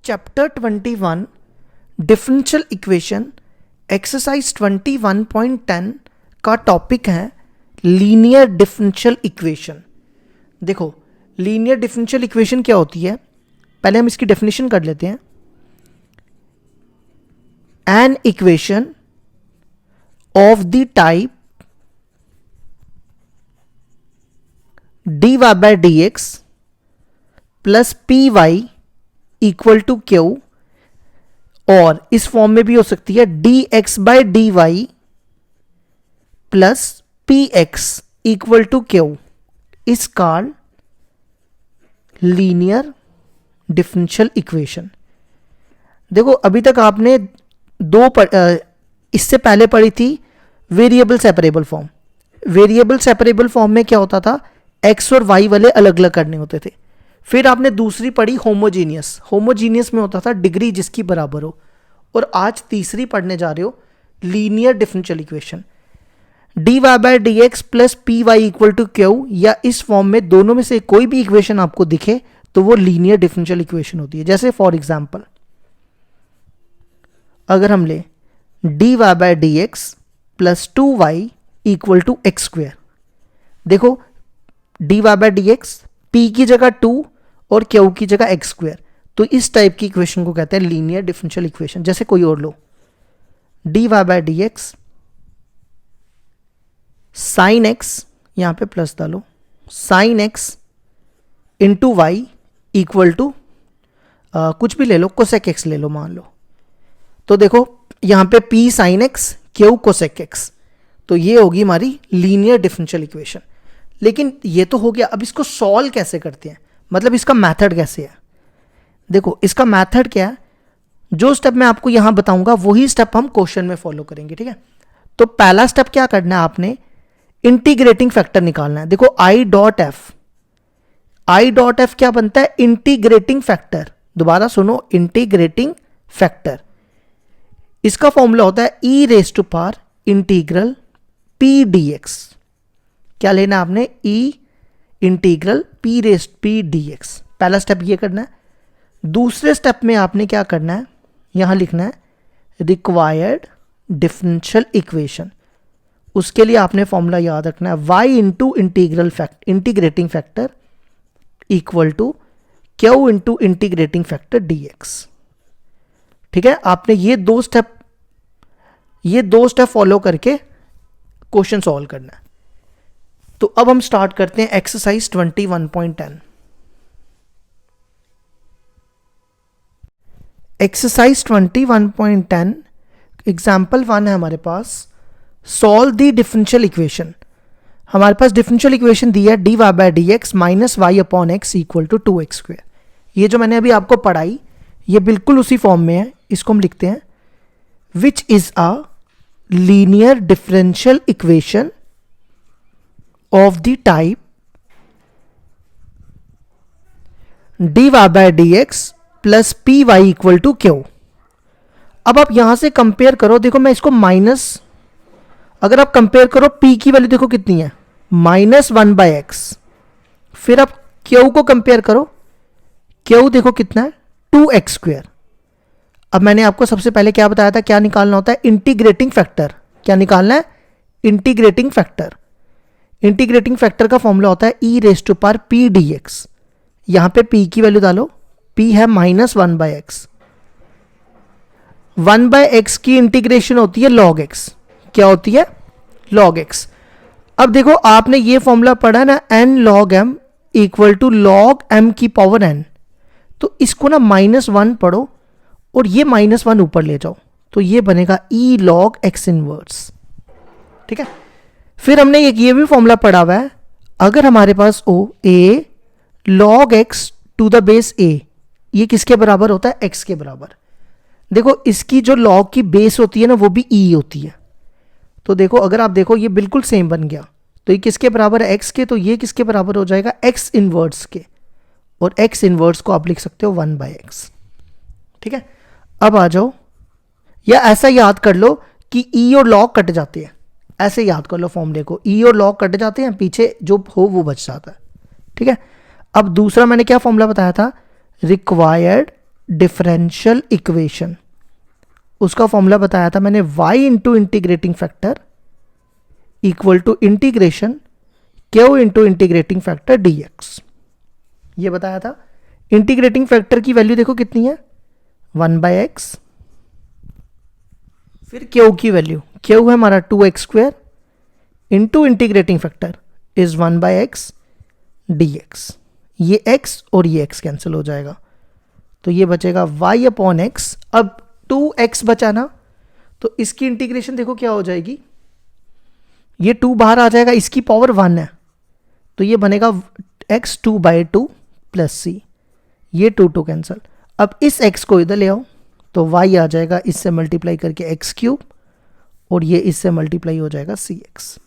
Chapter 21 differential equation exercise 21.10 का topic है linear differential equation. देखो लीनियर डिफरेंशियल इक्वेशन क्या होती है, पहले हम इसकी डेफिनेशन कर लेते हैं। An equation of the type dy by dx plus p y equal to q, और इस फॉर्म में भी हो सकती है dx by dy plus p x equal to q, is called linear differential equation. देखो अभी तक आपने इससे पहले पढ़ी थी variable separable form. Variable separable form में क्या होता था, एक्स और वाई वाले अलग अलग करने होते थे। फिर आपने दूसरी पढ़ी होमोजीनियस। होमोजीनियस में होता था डिग्री जिसकी बराबर हो। और आज तीसरी पढ़ने जा रहे हो linear differential equation, d y by d x plus p y equal to q, या इस फॉर्म में दोनों में से कोई भी इक्वेशन आपको दिखे तो वो लीनियर डिफरेंशियल इक्वेशन होती है। जैसे फॉर एग्जांपल अगर हम ले d y by d x plus 2y equal to x square. देखो d y by d x p की जगह 2 और क्यू की जगह एक्स स्क्वेयर, तो इस टाइप की इक्वेशन को कहते हैं लीनियर डिफरेंशियल इक्वेशन। जैसे कोई और लो d y by d x sine x, यहां पे प्लस डालो, sine x into y equal to कुछ भी ले लो, कोसेक एक्स ले लो मान लो। तो देखो यहां पे p sine x Q cosec x, तो ये होगी हमारी लीनियर डिफरेंशियल इक्वेशन। लेकिन ये तो हो गया, अब इसको सॉल्व कैसे करते हैं, मतलब इसका मेथड कैसे है। देखो इसका मेथड क्या है, जो स्टेप मैं आपको यहां बताऊंगा वही स्टेप हम क्वेश्चन में फॉलो करेंगे, ठीक है। तो पहला स्टेप क्या करना है, आपने इंटीग्रेटिंग फैक्टर निकालना है। देखो आई डॉट एफ क्या बनता है, इंटीग्रेटिंग फैक्टर। दोबारा सुनो, इंटीग्रेटिंग फैक्टर, इसका फॉर्मूला होता है e raise to power integral p d x. क्या लेना आपने, e integral p raise p d x. पहला स्टेप ये करना है। दूसरे स्टेप में आपने क्या करना है, यहां लिखना है रिक्वायर्ड डिफरेंशियल इक्वेशन। उसके लिए आपने फॉर्मूला याद रखना है y into integrating factor equal to Q into integrating factor d x. ठीक है, आपने ये दो स्टेप फॉलो करके क्वेश्चन सॉल्व करना है। तो अब हम स्टार्ट करते हैं एक्सरसाइज 21.10। एक्सरसाइज 21.10 एग्जाम्पल 1 है हमारे पास। Solve the differential equation. हमारे पास डिफरेंशियल इक्वेशन दी है d y by d x minus y upon x equal to 2x square. ये जो मैंने अभी आपको पढ़ाई ये बिल्कुल उसी फॉर्म में है। इसको हम लिखते हैं which is a linear differential equation of the type d y by d x plus p y equal to Q. अब आप यहां से कंपेयर करो, देखो मैं इसको माइनस, अगर आप कंपेयर करो p की वैल्यू देखो कितनी है, -1 बाय एक्स। फिर आप q को कंपेयर करो, q देखो कितना है 2x स्क्वेयर। अब मैंने आपको सबसे पहले क्या बताया था, क्या निकालना होता है, इंटीग्रेटिंग फैक्टर। क्या निकालना है, इंटीग्रेटिंग फैक्टर। इंटीग्रेटिंग फैक्टर का फॉर्मूला होता है e raise to power p d x. यहां पे p की वैल्यू डालो, p है -1 बाय एक्स। 1 बाय एक्स की इंटीग्रेशन होती है log x। क्या होती है, log x। अब देखो आपने ये फॉर्मूला पढ़ा ना, n log m equal to log m की पावर n। तो इसको ना -1 पढ़ो और ये -1 ऊपर ले जाओ, तो ये बनेगा e log x इनवर्स। ठीक है, फिर हमने एक ये भी फॉर्मूला पढ़ा हुआ है, अगर हमारे पास हो a log x to the base a, ये किसके बराबर होता है, x के बराबर। देखो इसकी जो log की बेस होती है ना वो भी e होती है। तो देखो अगर आप देखो ये बिल्कुल सेम बन गया, तो ये किसके बराबर है, x के, तो ये किसके बराबर हो जाएगा, x इनवर्स के। और x इनवर्स को आप लिख सकते हो 1 बाय एक्स। ठीक है, अब आ जाओ, या ऐसा याद कर लो कि e और log कट जाते हैं, ऐसे याद कर लो फॉर्मूले को, e और log कट जाते हैं, पीछे जो हो वो बच जाता है। ठीक है, अब दूसरा मैंने क्या फॉर्मूला बताया था, रिक्वायर्ड डिफरेंशियल इक्वेशन, उसका फॉर्मूला बताया था मैंने, y into integrating factor equal to integration q into integrating factor dx, ये बताया था। इंटीग्रेटिंग फैक्टर की वैल्यू देखो कितनी है, 1/x, फिर q की वैल्यू, q है हमारा 2x² into integrating factor is 1/x dx, ये x और ये x कैंसिल हो जाएगा, तो ये बचेगा y/x। अब 2x बचा ना, तो इसकी इंटीग्रेशन देखो क्या हो जाएगी, ये 2 बाहर आ जाएगा, इसकी पावर 1 है, तो ये बनेगा x 2/2 प्लस c, ये 2 कैंसिल। अब इस x को इधर ले आओ, तो y आ जाएगा इससे मल्टीप्लाई करके x³ और ये इससे मल्टीप्लाई हो जाएगा cx।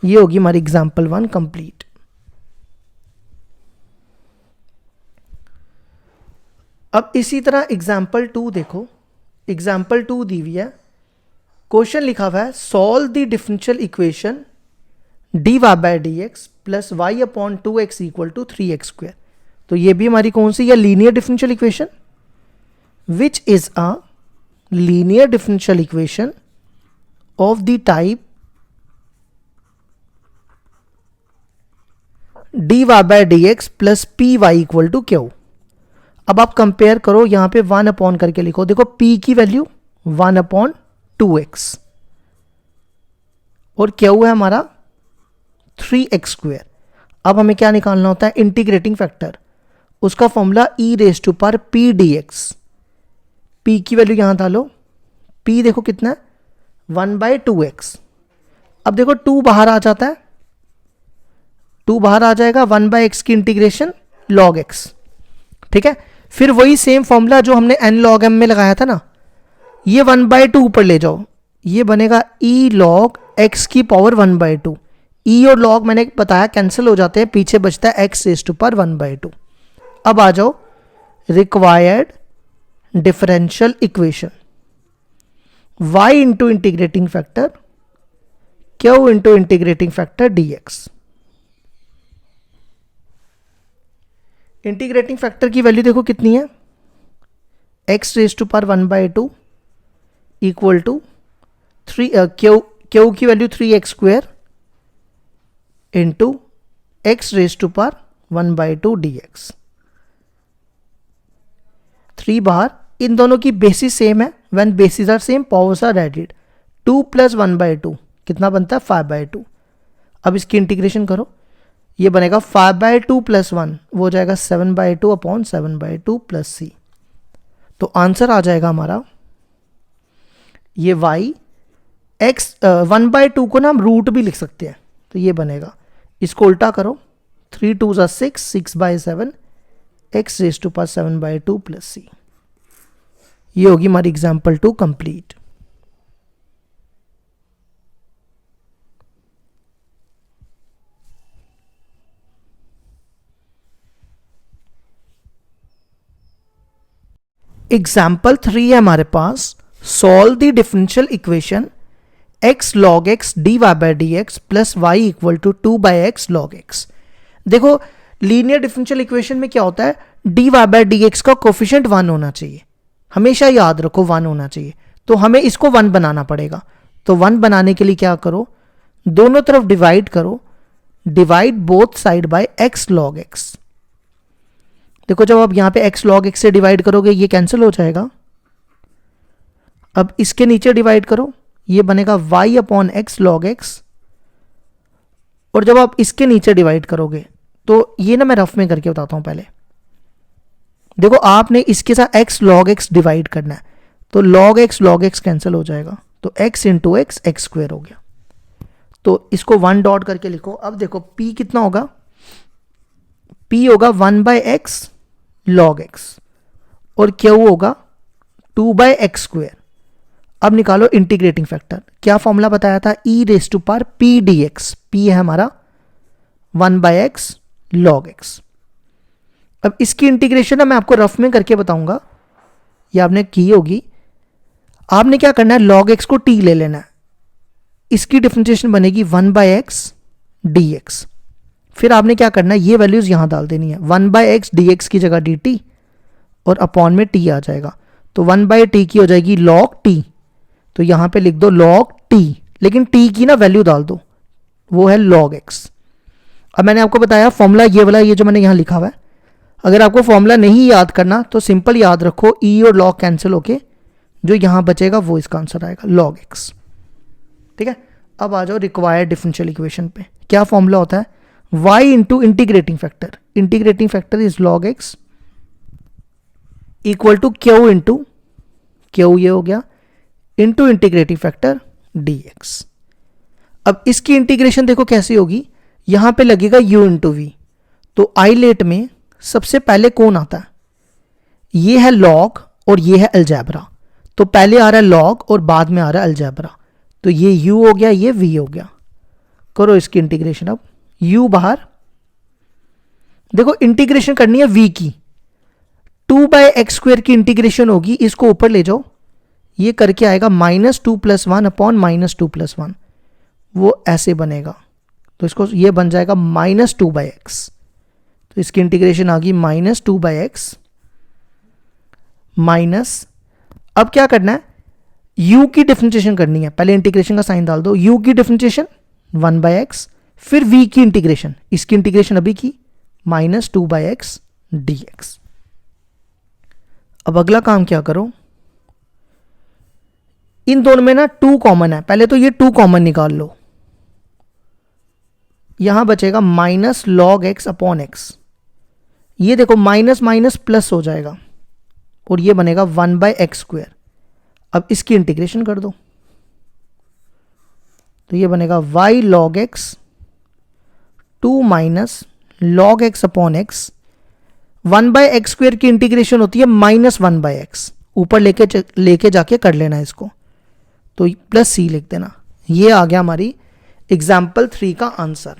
ये होगी हमारी एग्जाम्पल 1 कंप्लीट। अब इसी तरह एग्जाम्पल 2 देखो, एग्जाम्पल 2 दी हुई है, क्वेश्चन लिखा हुआ है solve the differential equation dy/dx plus y/2x equal to 3x²। तो ये भी हमारी कौन सी है, linear differential equation, which is a linear differential equation of the type dy/dx plus py equal to q। अब आप कंपेयर करो, यहां पे 1 अपॉन करके लिखो, देखो p की वैल्यू 1/2x और q है हमारा 3x²। अब हमें क्या निकालना होता है, इंटीग्रेटिंग फैक्टर, उसका फॉर्मूला e⁻p dx। p की वैल्यू यहां डालो, p देखो कितना है 1/2x। अब देखो 2 बाहर आ जाता है, 2 बाहर आ जाएगा, 1/x की इंटीग्रेशन log x, ठीक है। फिर वही सेम फॉर्मूला जो हमने n log m में लगाया था ना, ये 1/2 ऊपर ले जाओ, ये बनेगा e log x की पावर 1/2। e और log मैंने बताया कैंसिल हो जाते हैं, पीछे बचता है x⁻1/2। अब आ जाओ required differential equation, y into integrating factor q into integrating factor dx। Integrating factor की वैल्यू देखो कितनी है, x⁻1/2 इक्वल टू 3 q की value 3x² into x⁻1/2 dx। 3 बाहर, इन दोनों की बेसिस सेम है, when basis are same powers are added, 2 plus 1/2 कितना बनता है 5/2। अब इसकी इंटीग्रेशन करो, ये बनेगा 5/2 प्लस 1, वो हो जाएगा 7/2 अपॉन 7/2 प्लस c। तो आंसर आ जाएगा हमारा ये y x 1/2 को ना हम रूट भी लिख सकते हैं, तो ये बनेगा, इसको उल्टा करो, 3 2 6, 6/7 x⁻7/2 प्लस c। ये होगी हमारी एग्जाम्पल 2 कंप्लीट। एग्जाम्पल 3 है हमारे पास, solve the differential equation x log x dy/dx plus y equal to 2/x log x। देखो लीनियर डिफरेंशियल इक्वेशन में क्या होता है, dy/dx का कोफिशिएंट 1 होना चाहिए, हमेशा याद रखो 1 होना चाहिए, तो हमें इसको 1 बनाना पड़ेगा। तो 1 बनाने के लिए क्या करो, दोनों तरफ डिवाइड करो, divide both side bye x log x। देखो जब आप यहां पे x log x से डिवाइड करोगे ये कैंसिल हो जाएगा। अब इसके नीचे डिवाइड करो, ये बनेगा y/x log x, और जब आप इसके नीचे डिवाइड करोगे, तो ये ना मैं रफ में करके बताता हूं पहले। देखो आपने इसके साथ x log x डिवाइड करना है, तो log x कैंसिल हो जाएगा, तो x इंटू x x² हो गया। तो इसको 1 डॉट करके लिखो। अब देखो p कितना होगा, p होगा 1/x log x और q होगा 2/x²। अब निकालो इंटीग्रेटिंग फैक्टर, क्या फॉर्मूला बताया था, e⁻p dx, p है हमारा 1/x log x। अब इसकी इंटीग्रेशन ना मैं आपको रफ में करके बताऊंगा, ये आपने की होगी। आपने क्या करना है, log x को t ले लेना है, इसकी डिफरेंशिएशन बनेगी 1/x dx। फिर आपने क्या करना है, ये वैल्यूज यहां डाल देनी है, 1/x dx की जगह dt और अपॉन में टी आ जाएगा, तो 1/t की हो जाएगी log t। तो यहाँ पे लिख दो log t, लेकिन t की ना वैल्यू डाल दो, वो है log x। अब मैंने आपको बताया फॉर्मूला ये वाला, ये जो मैंने यहाँ लिखा हुआ है, अगर आपको फॉर्मूला नहीं याद करना तो सिंपल याद रखो, e और log कैंसिल होके जो यहाँ बचेगा वो इसका आंसर आएगा log x। ठीक है, अब आ जाओ रिक्वायर्ड डिफरेंशियल इक्वेशन पे। क्या फॉर्मूला होता है? y into integrating factor, integrating factor is log x equal to Q into Q, ये हो गया, इंटू इंटीग्रेटिंग फैक्टर dx। अब इसकी इंटीग्रेशन देखो कैसी होगी, यहां पे लगेगा u इंटू वी। तो आईलेट में सबसे पहले कौन आता है? ये है log और ये है अलजेब्रा। तो पहले आ रहा है log और बाद में आ रहा है अलजेब्रा। तो ये u हो गया, ये v हो गया। करो इसकी इंटीग्रेशन। अब u बाहर, देखो इंटीग्रेशन करनी है v की, 2/x² की इंटीग्रेशन होगी, इसको ऊपर ले जाओ, ये करके आएगा -2 + 1 अपॉन -2 + 1, वो ऐसे बनेगा। तो इसको ये बन जाएगा -2/x। तो इसकी इंटीग्रेशन आ गई -2/x माइनस, अब क्या करना है, u की डिफरेंशिएशन करनी है, पहले इंटीग्रेशन का साइन डाल दो, u की डिफरेंशिएशन 1/x, फिर v की इंटीग्रेशन, इसकी इंटीग्रेशन अभी की -2/x dx। अब अगला काम क्या करो, इन दोनों में ना 2 कॉमन है, पहले तो ये 2 कॉमन निकाल लो, यहां बचेगा -log x अपॉन x। ये देखो माइनस माइनस प्लस हो जाएगा और ये बनेगा 1/x²। अब इसकी इंटीग्रेशन कर दो, तो ये बनेगा y log x 2 log x upon x। 1/x² की इंटीग्रेशन होती है -1/x, ऊपर लेके जाके कर लेना इसको, तो +c लिख देना। ये आ गया हमारी एग्जाम्पल 3 का आंसर।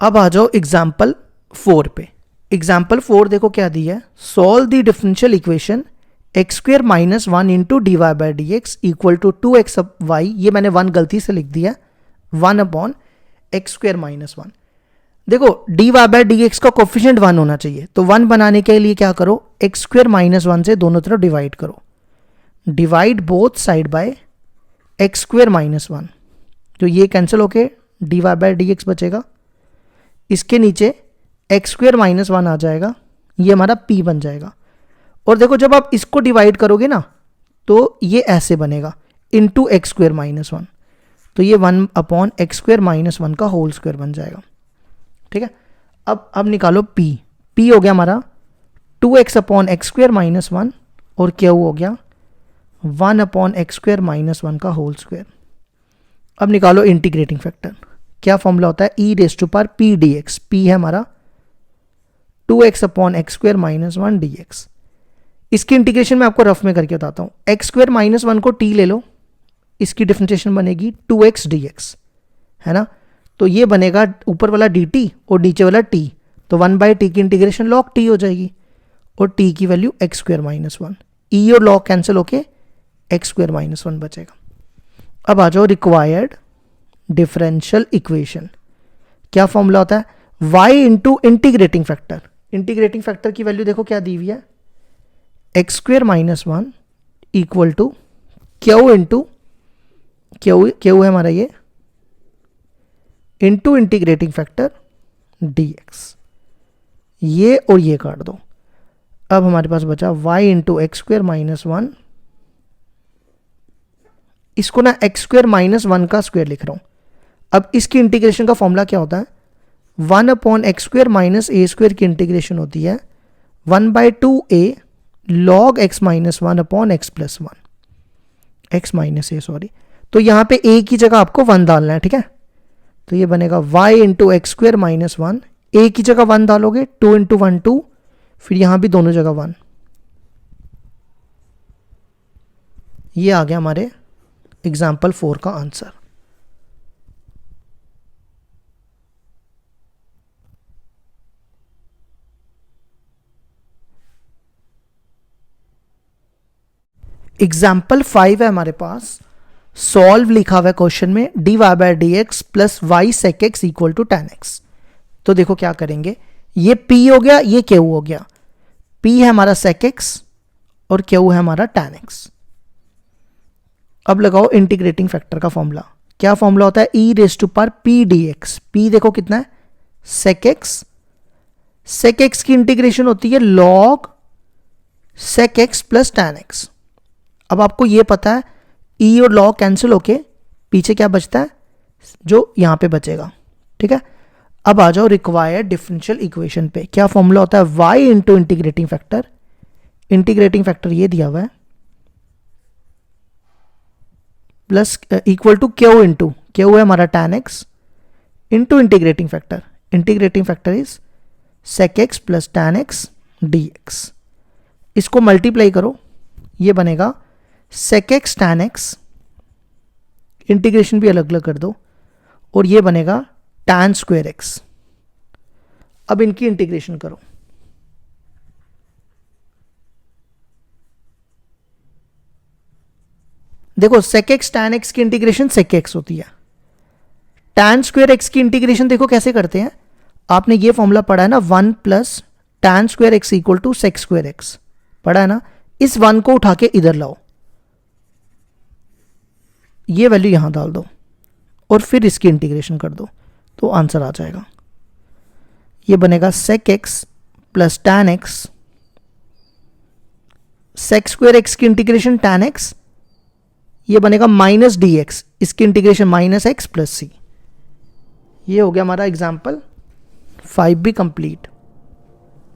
अब आ जाओ एग्जाम्पल 4 पे। एग्जाम्पल 4 देखो क्या दी है, solve the differential equation x² - 1 into dy/dx equal to 2x y। ये मैंने 1 गलती से लिख दिया, 1 अपॉन x² - 1। देखो dy/dx का कोफिशिएंट 1 होना चाहिए, तो 1 बनाने के लिए क्या करो, x² - 1 से दोनों तरफ डिवाइड करो, divide both side bye x² - 1। तो ये कैंसिल होके dy/dx बचेगा, इसके नीचे x² - 1 आ जाएगा, ये हमारा p बन जाएगा। और देखो जब आप इसको डिवाइड करोगे ना तो ये ऐसे बनेगा, इंटू x² - 1, तो ये 1 अपॉन x² - 1 का होल स्क्वायर बन जाएगा। ठीक है, अब निकालो p। p हो गया हमारा 2x अपॉन x² - 1 और q हो गया 1 अपॉन x² - 1 का होल स्क्वायर। अब निकालो इंटीग्रेटिंग फैक्टर। क्या फॉर्मूला होता है, e⁻p dx। p है हमारा 2x अपॉन x² - 1 dx। इसकी इंटीग्रेशन मैं आपको रफ में करके बताता हूं, x² - 1 को t ले लो, इसकी डिफरेंशिएशन बनेगी 2x dx, है ना। तो ये बनेगा ऊपर वाला dt और नीचे वाला t, तो 1/t की इंटीग्रेशन log t हो जाएगी और t की वैल्यू x² - 1। e और log कैंसिल होके x² - 1 बचेगा। अब आ जाओ रिक्वायर्ड डिफरेंशियल इक्वेशन। क्या फॉर्मूला होता है, y into integrating factor. Integrating factor की वैल्यू देखो क्या दी हुई है, x² - 1 equal to Q into q है हमारा ये, इंटू इंटीग्रेटिंग फैक्टर dx। ये और ये काट दो, अब हमारे पास बचा y इंटू x² - 1। इसको ना x² - 1 का स्क्वायर लिख रहा हूं। अब इसकी इंटीग्रेशन का फॉर्मूला क्या होता है, 1 अपॉन x² - a² की इंटीग्रेशन होती है 1/2a log x - 1 upon x + 1, x - a sorry. तो यहां पे a की जगह आपको 1 डालना है, ठीक है। तो ये बनेगा y इंटू x² - 1, a की जगह 1 डालोगे, 2 इंटू 1 2, फिर यहां भी दोनों जगह 1। ये आ गया हमारे एग्जाम्पल 4 का आंसर। एग्जाम्पल 5 है हमारे पास, सॉल्व लिखा हुआ है क्वेश्चन में dy/dx plus y sec x equal to tan x। तो देखो क्या करेंगे, ये p हो गया, ये q हो गया। p है हमारा sec x और q है हमारा tan x। अब लगाओ इंटीग्रेटिंग फैक्टर का फॉर्मूला। क्या फॉर्मूला होता है? e raise to power p dx। p देखो कितना है? sec x। sec x की इंटीग्रेशन होती है log sec x plus tan x। अब आपको ये पता है e और log कैंसिल होके पीछे क्या बचता है? जो यहां पे बचेगा। ठीक है, अब आ जाओ रिक्वायर्ड डिफरेंशियल इक्वेशन पे। क्या फॉर्मूला होता है? y into integrating factor. Integrating factor ये दिया हुआ है plus equal to Q into q है हमारा tan x into integrating factor. Integrating factor is sec x plus tan x dx। इसको मल्टीप्लाई करो, ये बनेगा sec x tan x, integration भी अलग अलग कर दो, और ये बनेगा tan स्क्वायर x। अब इनकी इंटीग्रेशन करो। देखो sec x tan x की इंटीग्रेशन sec x होती है। tan स्क्वायर x की इंटीग्रेशन देखो कैसे करते हैं। आपने ये फॉर्मूला पढ़ा है ना, 1 plus tan square x equal to sec square x, पढ़ा है ना। इस 1 को उठा के इधर लाओ, ये वैल्यू यहां डाल दो और फिर इसकी इंटीग्रेशन कर दो तो आंसर आ जाएगा। ये बनेगा sec x plus tan x, sec square x की इंटीग्रेशन tan x, ये बनेगा माइनस डी एक्स, इसकी integration minus x plus c. ये हो गया हमारा एग्जाम्पल 5 भी कंप्लीट।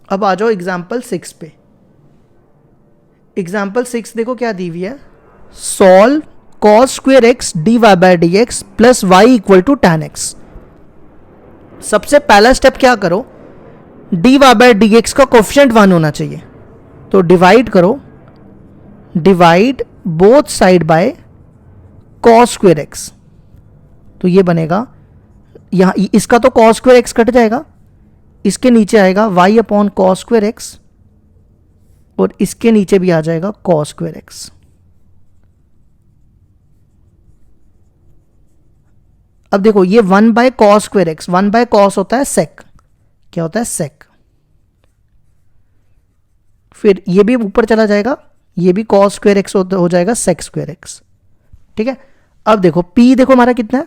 अब आ जाओ एग्जाम्पल 6 पे। एग्जाम्पल 6 देखो क्या दी हुई है, solve cos square x d y by d x plus y equal to tan x. सबसे पहला स्टेप क्या करो, d y by d x का कोफिशिएंट 1 होना चाहिए, तो डिवाइड करो, divide both side by cos square x. तो ये बनेगा, यहां इसका तो cos स्क्वेयर एक्स कट जाएगा, इसके नीचे आएगा y upon cos square x और इसके नीचे भी आ जाएगा cos स्क्वेयर एक्स। अब देखो ये 1 by cos square x, 1 by cos होता है sec, क्या होता है sec। फिर ये भी ऊपर चला जाएगा, ये भी cos स्क्वेयर एक्स हो जाएगा sec स्क्वेयर एक्स। ठीक है, अब देखो p देखो हमारा कितना है,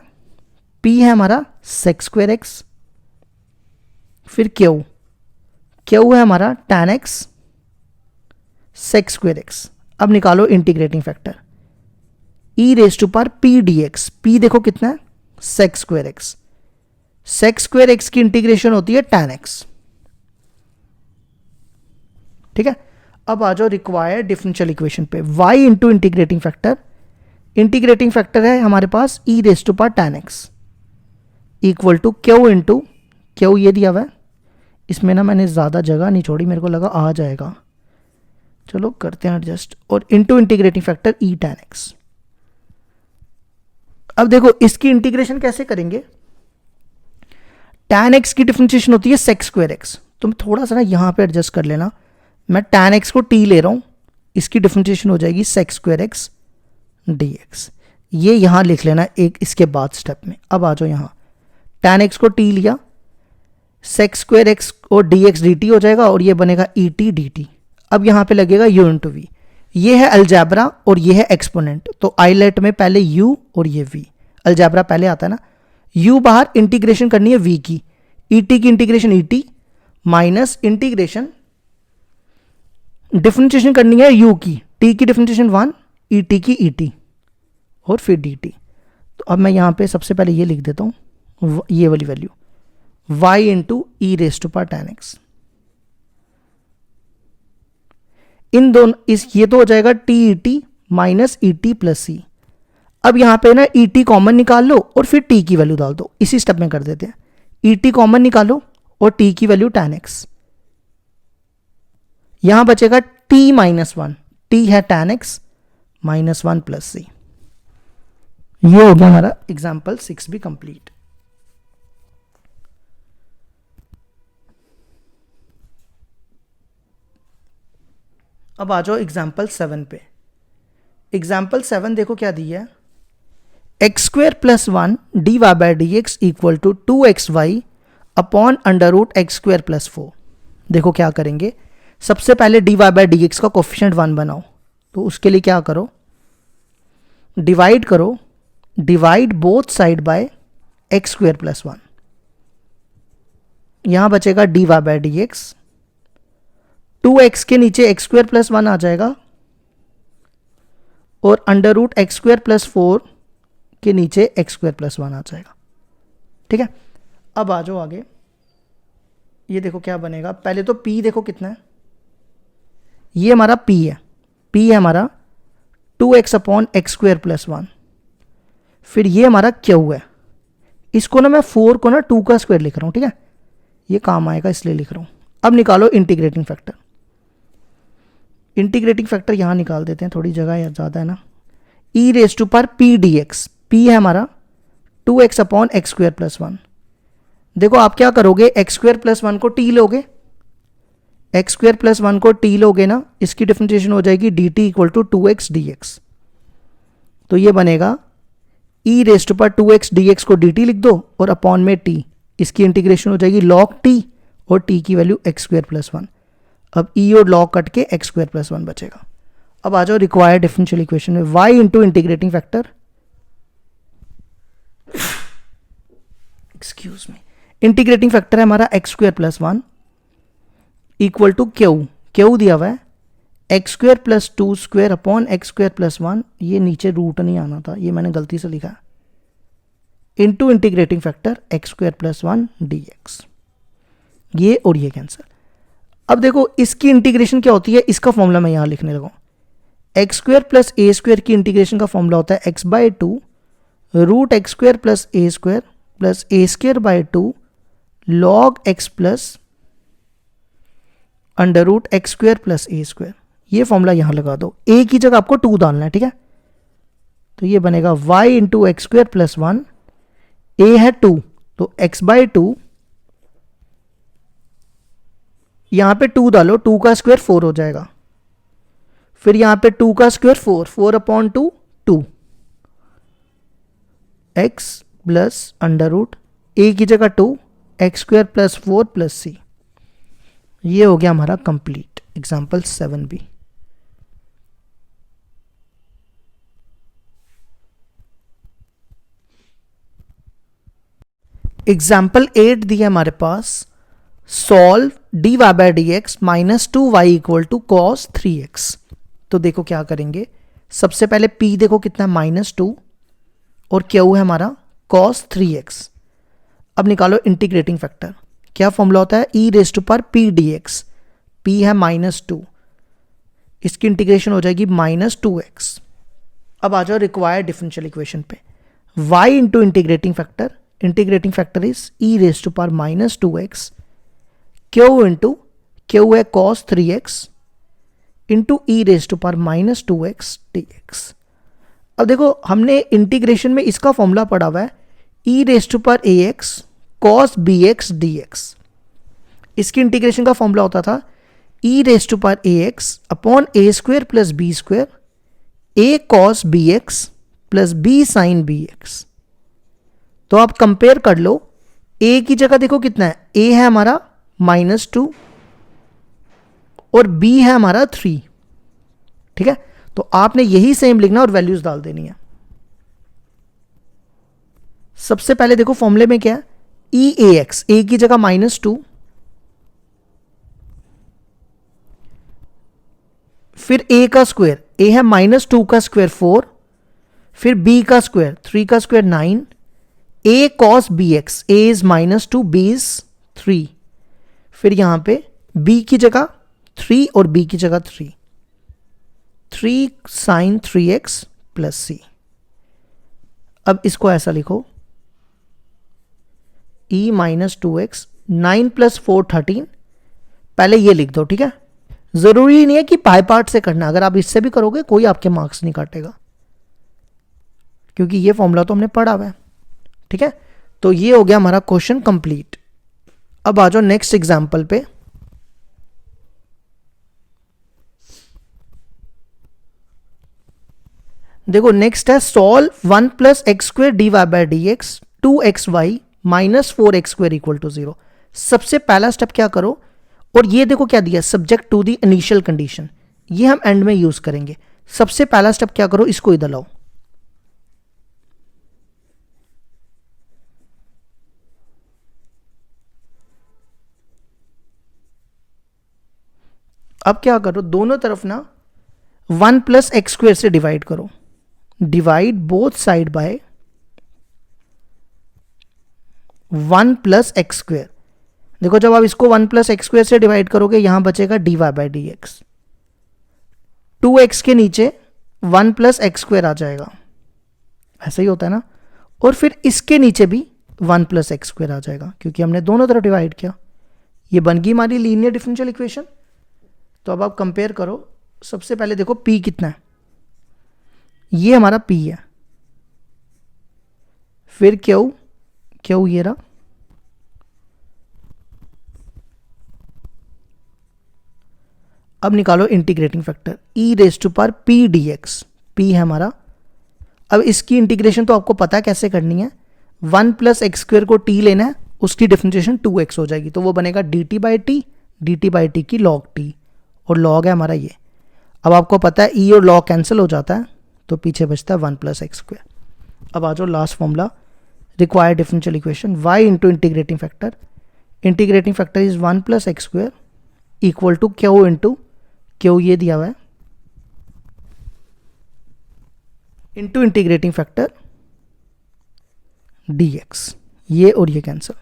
p है हमारा sec स्क्वेयर एक्स, फिर q है हमारा tan x sec square x. अब निकालो integrating factor, e raise to power p dx। p देखो कितना है, sec square x, sec square x की इंटीग्रेशन होती है tan x। ठीक है, अब आ जाओ रिक्वायर्ड डिफरेंशियल इक्वेशन पे। y into integrating factor, integrating factor है हमारे पास e raise to power tan x equal to q into q, ये दिया हुआ है। इसमें ना मैंने ज़्यादा जगह नहीं छोड़ी, मेरे को लगा आ जाएगा, चलो करते हैं एडजस्ट, और into integrating factor e tan x। अब देखो इसकी इंटीग्रेशन कैसे करेंगे, tan x की डिफरेंशिएशन होती है sec स्क्वायर x। तुम थोड़ा सा ना यहाँ पे एडजस्ट कर लेना, मैं tan x को t ले रहा हूँ, इसकी डिफरेंशिएशन हो जाएगी sec स्क्वायर x dx। ये यहाँ लिख लेना एक इसके बाद स्टेप में। अब आ जाओ यहाँ, tan x को t लिया, sec स्क्वायर x और dx dt हो जाएगा और ये बनेगा et dt। अब यहाँ पे लगेगा u इंटू वी, ये है अलजैब्रा और ये है एक्सपोनेंट, तो आईलेट में पहले u और ये v, अलजैब्रा पहले आता है ना, u बाहर, इंटीग्रेशन करनी है v की, et की integration et minus integration differentiation करनी है u की, t की डिफरेंशिएशन 1, et की et और फिर dt। तो अब मैं यहाँ पे सबसे पहले ये लिख देता हूँ, ये वाली value y into e raise to power tan x। इन दोनों ये तो हो जाएगा t e t minus e t plus c. अब यहाँ पे ना ई टी कॉमन निकाल लो और फिर टी की वैल्यू डाल दो, इसी स्टेप में कर देते हैं। ई टी कॉमन निकालो और टी की वैल्यू tan x, यहां बचेगा t माइनस 1, टी है tan x minus 1 plus c. ये हो गया हमारा एग्जाम्पल 6 भी कंप्लीट। अब आ जाओ एग्जाम्पल 7 पे। एग्जाम्पल 7 देखो क्या दी है, x square plus 1 d y by d x equal to 2xy upon under root x square plus 4। देखो क्या करेंगे, सबसे पहले dy बाय डी एक्स का कोफिशिएंट 1 बनाओ। तो उसके लिए क्या करो, डिवाइड करो, divide both side by x square plus 1। यहां बचेगा dy by d x, 2x के नीचे एक्स स्क्वायर प्लस 1 आ जाएगा और under root x square plus 4 के नीचे एक्स स्क्वायर प्लस 1 आ जाएगा। ठीक है, अब आ जाओ आगे। ये देखो क्या बनेगा, पहले तो p देखो कितना है, ये हमारा p है, p है हमारा 2x upon x square plus 1। फिर ये हमारा q है, इसको ना मैं 4 को ना 2 का स्क्वायर लिख रहा हूं। ठीक है, ये काम आएगा इसलिए लिख रहा हूं। अब निकालो इंटीग्रेटिंग फैक्टर। इंटीग्रेटिंग फैक्टर यहां निकाल देते हैं, थोड़ी जगह ज़्यादा है ना। e रेज टू पर p dx, p है हमारा 2x upon x square plus 1। देखो आप क्या करोगे, एक्स स्क्वायर प्लस 1 को t लोगे, एक्स स्क्वायर प्लस 1 को t लोगे ना, इसकी डिफरेंशिएशन हो जाएगी dt equal to 2x dx। तो ये बनेगा e raise to power 2x dx को dt लिख दो और अपॉन में t, इसकी इंटीग्रेशन हो जाएगी log t और t की वैल्यू एक्स स्क्वायर प्लस 1। अब e और log कट के एक्स स्क्वायर प्लस 1 बचेगा। अब आ जाओ रिक्वायर्ड डिफरेंशियल इक्वेशन में, y into integrating factor, excuse me, integrating factor है हमारा x square plus 1 equal to q दिया हुआ है x square plus 2 square upon x square plus 1। ये नीचे रूट नहीं आना था, ये मैंने गलती से लिखा, into integrating factor x square plus 1 dx। ये और ये कैंसिल। अब देखो इसकी इंटीग्रेशन क्या होती है, इसका फॉर्मूला मैं यहां लिखने लगा। X square plus a square की इंटीग्रेशन का फॉर्मूला होता है x by 2 root x square plus a square by 2 log x plus under root x square plus a square. ये फॉर्मूला यहां लगा दो, ए की जगह आपको 2 डालना है। ठीक है, तो ये बनेगा y into x square plus 1, ए है 2 तो x बाय 2, यहां पे 2 डालो, 2 का स्क्वायर 4 हो जाएगा। फिर यहां पे 2 का square 4 upon 2 2 x plus under root a की जगह 2 x square plus 4 plus c. ये हो गया हमारा कंप्लीट एग्जाम्पल 7b। एग्जाम्पल 8 दिया हमारे पास, solve dy by d x minus 2y equal to cos 3x। तो देखो क्या करेंगे, सबसे पहले p देखो कितना है -2 और q है हमारा cos 3x। अब निकालो इंटीग्रेटिंग फैक्टर, क्या फॉर्मूला होता है e रेज टू पर p dx, p है -2, इसकी इंटीग्रेशन हो जाएगी -2x। अब आ जाओ रिक्वायर्ड डिफरेंशियल इक्वेशन पे, y into integrating factor, integrating factor is e raise to power -2x, q into q है cos 3x into e raise to power -2x dx। अब देखो हमने इंटीग्रेशन में इसका फॉर्मूला पढ़ा हुआ है e raise to power ax cos bx dx। इसकी इंटीग्रेशन का फॉर्मूला होता था e raise to power ax upon a square plus b square a cos bx plus b sine bx। तो आप कंपेयर कर लो, a की जगह देखो कितना है, a है हमारा -2 और b है हमारा 3। ठीक है, तो आपने यही सेम लिखना और वैल्यूज डाल देनी है। सबसे पहले देखो फॉर्मूले में क्या है, eax, a की जगह -2, फिर a का स्क्वायर, a है -2 का स्क्वायर 4, फिर b का स्क्वायर 3 का square 9, a cos bx, a is -2, b is 3, फिर यहां पे b की जगह 3 और b की जगह 3 साइन 3x प्लस सी। अब इसको ऐसा लिखो e -2x 9 प्लस 4 13, पहले ये लिख दो। ठीक है, जरूरी नहीं है कि पाई पार्ट से करना, अगर आप इससे भी करोगे कोई आपके मार्क्स नहीं काटेगा, क्योंकि ये फॉर्मूला तो हमने पढ़ा हुआ है। ठीक है, तो ये हो गया हमारा क्वेश्चन कंप्लीट। अब आ जाओ नेक्स्ट एग्जाम्पल पे। देखो नेक्स्ट है solve 1 plus x square dy by d x 2xy minus 4x square equal to 0। सबसे पहला स्टेप क्या करो, और ये देखो क्या दिया, subject to the initial condition, ये हम एंड में यूज करेंगे। सबसे पहला स्टेप क्या करो, इसको इधर लाओ। अब क्या करो, दोनों तरफ ना 1 प्लस एक्स स्क्वेयर से डिवाइड करो। Divide both side bye 1 plus x square. देखो जब आप इसको 1 प्लस एक्स स्क्वेयर से डिवाइड करोगे, यहां बचेगा dy by d x. 2x के नीचे 1 प्लस एक्स स्क्वेयर आ जाएगा, ऐसा ही होता है ना। और फिर इसके नीचे भी 1 प्लस एक्स स्क्वेयर आ जाएगा, क्योंकि हमने दोनों तरफ डिवाइड किया। ये बन गई हमारी लीनियर डिफरेंशियल इक्वेशन। तो अब आप कंपेयर करो। सबसे पहले देखो p कितना है, ये हमारा p है। फिर q ये रहा। अब निकालो integrating factor, e raise to power p dx। p है हमारा। अब इसकी इंटीग्रेशन तो आपको पता है कैसे करनी है। 1 प्लस एक्स स्क्वेयर को t लेना है, उसकी डिफरेंशिएशन 2x हो जाएगी, तो वो बनेगा dt बाई टी की log t, और log है हमारा ये। अब आपको पता है e और log कैंसिल हो जाता है, तो पीछे बचता है 1 प्लस एक्स स्क्वेयर। अब आ जाओ last formula, required differential equation y into integrating factor. Integrating factor is 1 plus x square equal to q into q, ये दिया हुआ है, इंटू इंटीग्रेटिंग फैक्टर dx। ये और ये कैंसिल,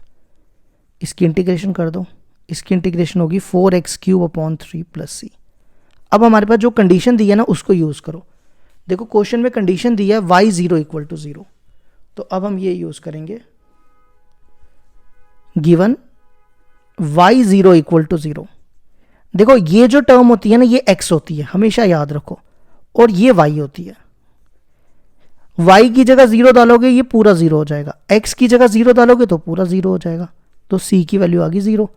इसकी इंटीग्रेशन कर दो। इसकी इंटीग्रेशन होगी 4x³ अपॉन 3 प्लस सी। अब हमारे पास जो कंडीशन दी है ना, उसको यूज करो। देखो क्वेश्चन में कंडीशन दी है y 0 इक्वल टू 0, तो अब हम ये यूज करेंगे, गिवन y 0 इक्वल टू 0। देखो ये जो टर्म होती है ना, ये x होती है, हमेशा याद रखो, और ये y होती है। y की जगह 0 डालोगे, ये पूरा 0 हो जाएगा। x की जगह 0 डालोगे तो पूरा 0 हो जाएगा, तो c की वैल्यू आ गई 0।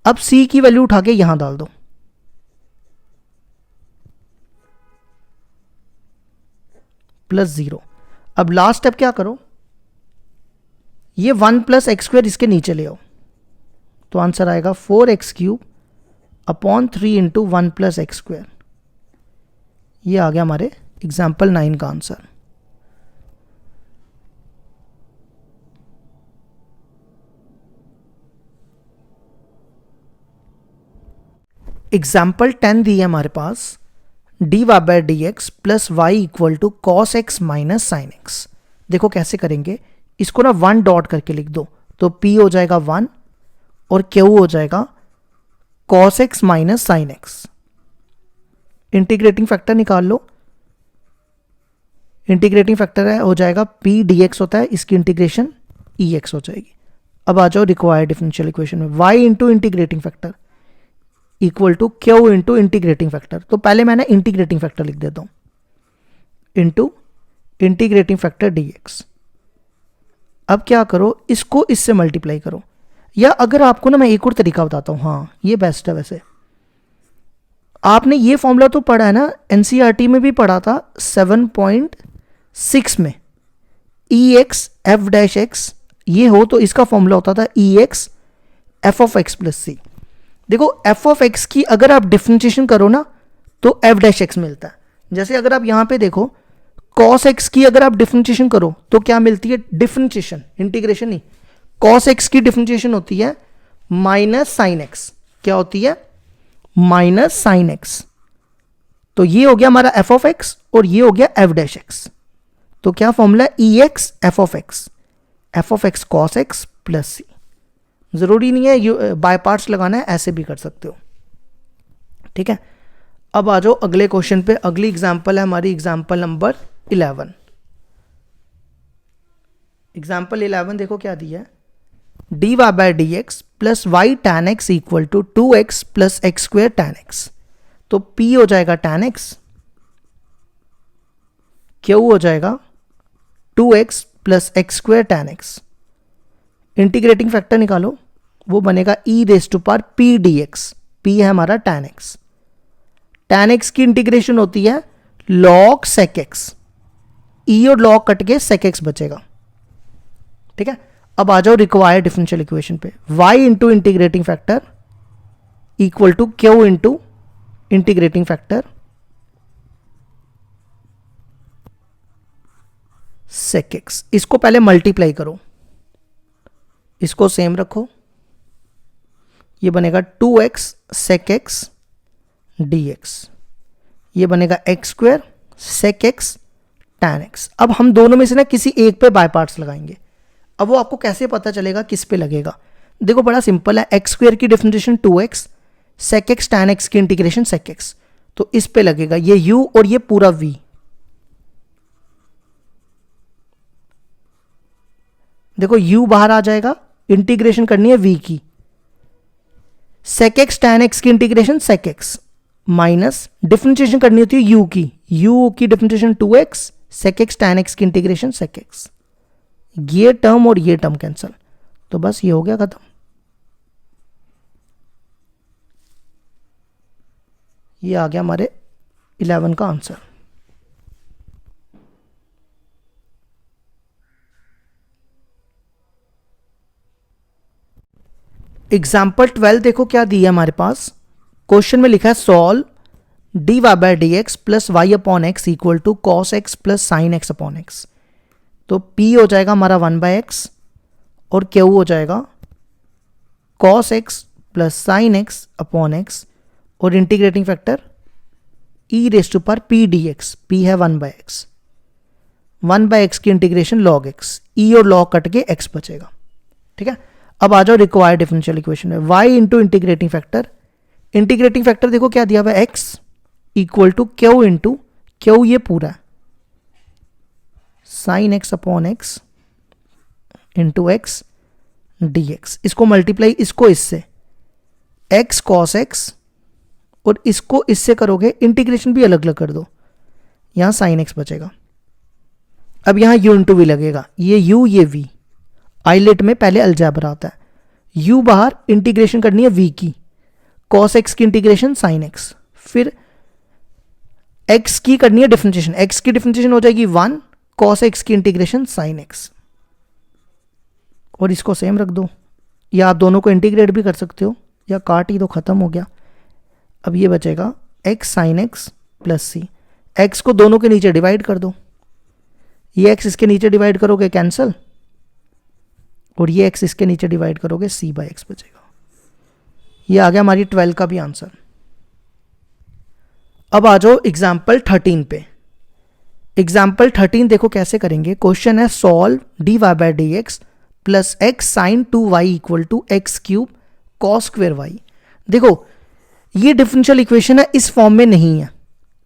अब c की वैल्यू उठा के यहां डाल दो, प्लस 0। अब लास्ट स्टेप क्या करो, ये 1 प्लस एक्स स्क्वेयर इसके नीचे ले आओ, तो आंसर आएगा 4x³ upon 3 into 1 plus x square. ये आ गया हमारे एग्जाम्पल 9 का आंसर। एग्जाम्पल 10 दी है हमारे पास, dy by d x plus y equal to cos x minus sine x. देखो कैसे करेंगे, इसको ना 1 डॉट करके लिख दो, तो p हो जाएगा 1 और q हो जाएगा cos x minus sine x. Integrating factor निकाल लो। इंटीग्रेटिंग फैक्टर है हो जाएगा p dx होता है, इसकी इंटीग्रेशन ex हो जाएगी। अब आ जाओ रिक्वायर्ड डिफरेंशियल इक्वेशन में, y into integrating factor equal to q into integrating factor. तो पहले मैंने इंटीग्रेटिंग फैक्टर लिख देता हूं, इंटू इंटीग्रेटिंग फैक्टर dx। अब क्या करो, इसको इससे मल्टीप्लाई करो, या अगर आपको ना मैं एक और तरीका बताता हूं, हाँ ये बेस्ट है। वैसे आपने ये फॉर्मूला तो पढ़ा है ना, एनसीईआरटी में भी पढ़ा था 7.6 में, ex f डैश x ये हो तो इसका फॉर्मूला होता था ex f of x plus c. देखो f ऑफ x की अगर आप डिफरेंशिएशन करो ना, तो f डैश x मिलता है। जैसे अगर आप यहां पे देखो cos x की अगर आप डिफरेंशिएशन करो तो क्या मिलती है, डिफरेंशिएशन, इंटीग्रेशन नहीं। cos x की डिफरेंशिएशन होती है माइनस साइन x। क्या होती है, माइनस साइन x। तो ये हो गया हमारा f ऑफ x और ये हो गया f डैश x। तो क्या formula, ex f of x cos x plus c. जरूरी नहीं है बाय पार्ट्स लगाना है, ऐसे भी कर सकते हो, ठीक है। अब आ जाओ अगले क्वेश्चन पे। अगली एग्जांपल है हमारी एग्जांपल नंबर 11। एग्जांपल 11 देखो क्या दिया है, dy by d x plus y tan x equal to 2x plus x square tan x. तो p हो जाएगा टैन एक्स, q हो जाएगा 2x plus x square tan x. Integrating factor निकालो, वो बनेगा e raise to power p dx। p है हमारा टैन एक्स। टैन एक्स की इंटीग्रेशन होती है log sec x। e और log कट के sec x बचेगा, ठीक है। अब आ जाओ रिक्वायर्ड डिफरेंशियल इक्वेशन पे, y into integrating factor equal to Q into integrating factor sec x। इसको पहले मल्टीप्लाई करो, इसको सेम रखो, ये बनेगा 2x sec x dx, ये बनेगा x square sec x tan x। अब हम दोनों में से ना किसी एक पे बाय पार्ट्स लगाएंगे। अब वो आपको कैसे पता चलेगा किस पे लगेगा? देखो बड़ा सिंपल है, x स्क्वायर की differentiation 2x sec x tan x की इंटीग्रेशन sec x, तो इस पे लगेगा ये u और ये पूरा v। देखो u बाहर आ जाएगा, इंटीग्रेशन करनी है v की, sec x tan x की integration sec x minus differentiation करनी होती है u की differentiation 2x sec x tan x की इंटीग्रेशन sec x। ये टर्म और ये टर्म कैंसिल, तो बस ये हो गया खत्म। ये आ गया हमारे 11 का आंसर। एग्जाम्पल 12 देखो क्या दिया है हमारे पास। क्वेश्चन में लिखा है solve dy by d x plus y upon x equal to cos x plus sine x upon x. तो p हो जाएगा हमारा 1/x और q हो जाएगा cos x plus sine x upon x और integrating factor e raise to power p dx, p है 1/x, 1/x की इंटीग्रेशन log x, e और log कट के x बचेगा। ठीक है, अब आ जाओ रिक्वायर्ड डिफरेंशियल इक्वेशन में, y इंटू इंटीग्रेटिंग फैक्टर देखो क्या दिया हुआ है, x equal to Q into Q, ये पूरा है sine x upon x into x d x. इसको मल्टीप्लाई इसको इससे एक्स कॉस एक्स और इसको इससे करोगे, इंटीग्रेशन भी अलग अलग कर दो, यहां साइन एक्स बचेगा। अब यहां u इंटू वी लगेगा, ये u ये v, आइलेट में पहले अलजेब्रा आता है। u बाहर, इंटीग्रेशन करनी है v की, cos x की इंटीग्रेशन sin x, फिर x की करनी है डिफरेंशिएशन, x की डिफरेंशिएशन हो जाएगी 1 cos x की इंटीग्रेशन sin x, और इसको सेम रख दो, या आप दोनों को इंटीग्रेट भी कर सकते हो या काट ही दो, खत्म हो गया। अब ये बचेगा x sin x plus c, x को दोनों के नीचे डिवाइड कर दो, ये x इसके नीचे डिवाइड करोगे कैंसल, और ये x इसके नीचे डिवाइड करोगे c बाई एक्स बचेगा। ये आ गया हमारी 12 का भी आंसर। अब आ जाओ एग्जाम्पल 13 पे। एग्जाम्पल 13 देखो कैसे करेंगे। क्वेश्चन है solve dy by d x plus x sine 2y equal to x cube cos square y। देखो ये डिफरेंशियल इक्वेशन है, इस फॉर्म में नहीं है,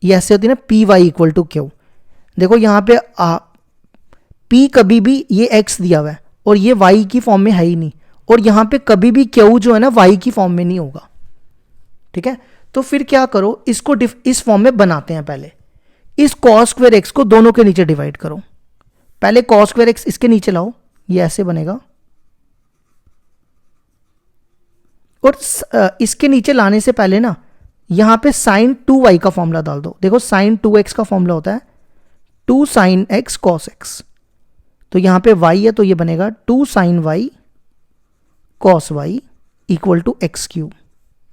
ये ऐसे होती है ना p y equal to q. देखो यहाँ पे p कभी भी ये x दिया हुआ है और ये y की फॉर्म में है ही नहीं, और यहाँ पे कभी भी q जो है ना y की फॉर्म में नहीं होगा। ठीक है, तो फिर क्या करो, इसको इस फॉर्म में बनाते हैं। पहले इस cos स्क्वायर x को दोनों के नीचे डिवाइड करो, पहले cos स्क्वायर x इसके नीचे लाओ, ये ऐसे बनेगा, और इसके नीचे लाने से पहले ना यहां पे sin 2y का फॉर्मूला डाल दो। देखो sin 2x का फॉर्मूला होता है 2 sin x cos x, तो यहां पे y है तो ये बनेगा 2 sin y cos y equal to x cube,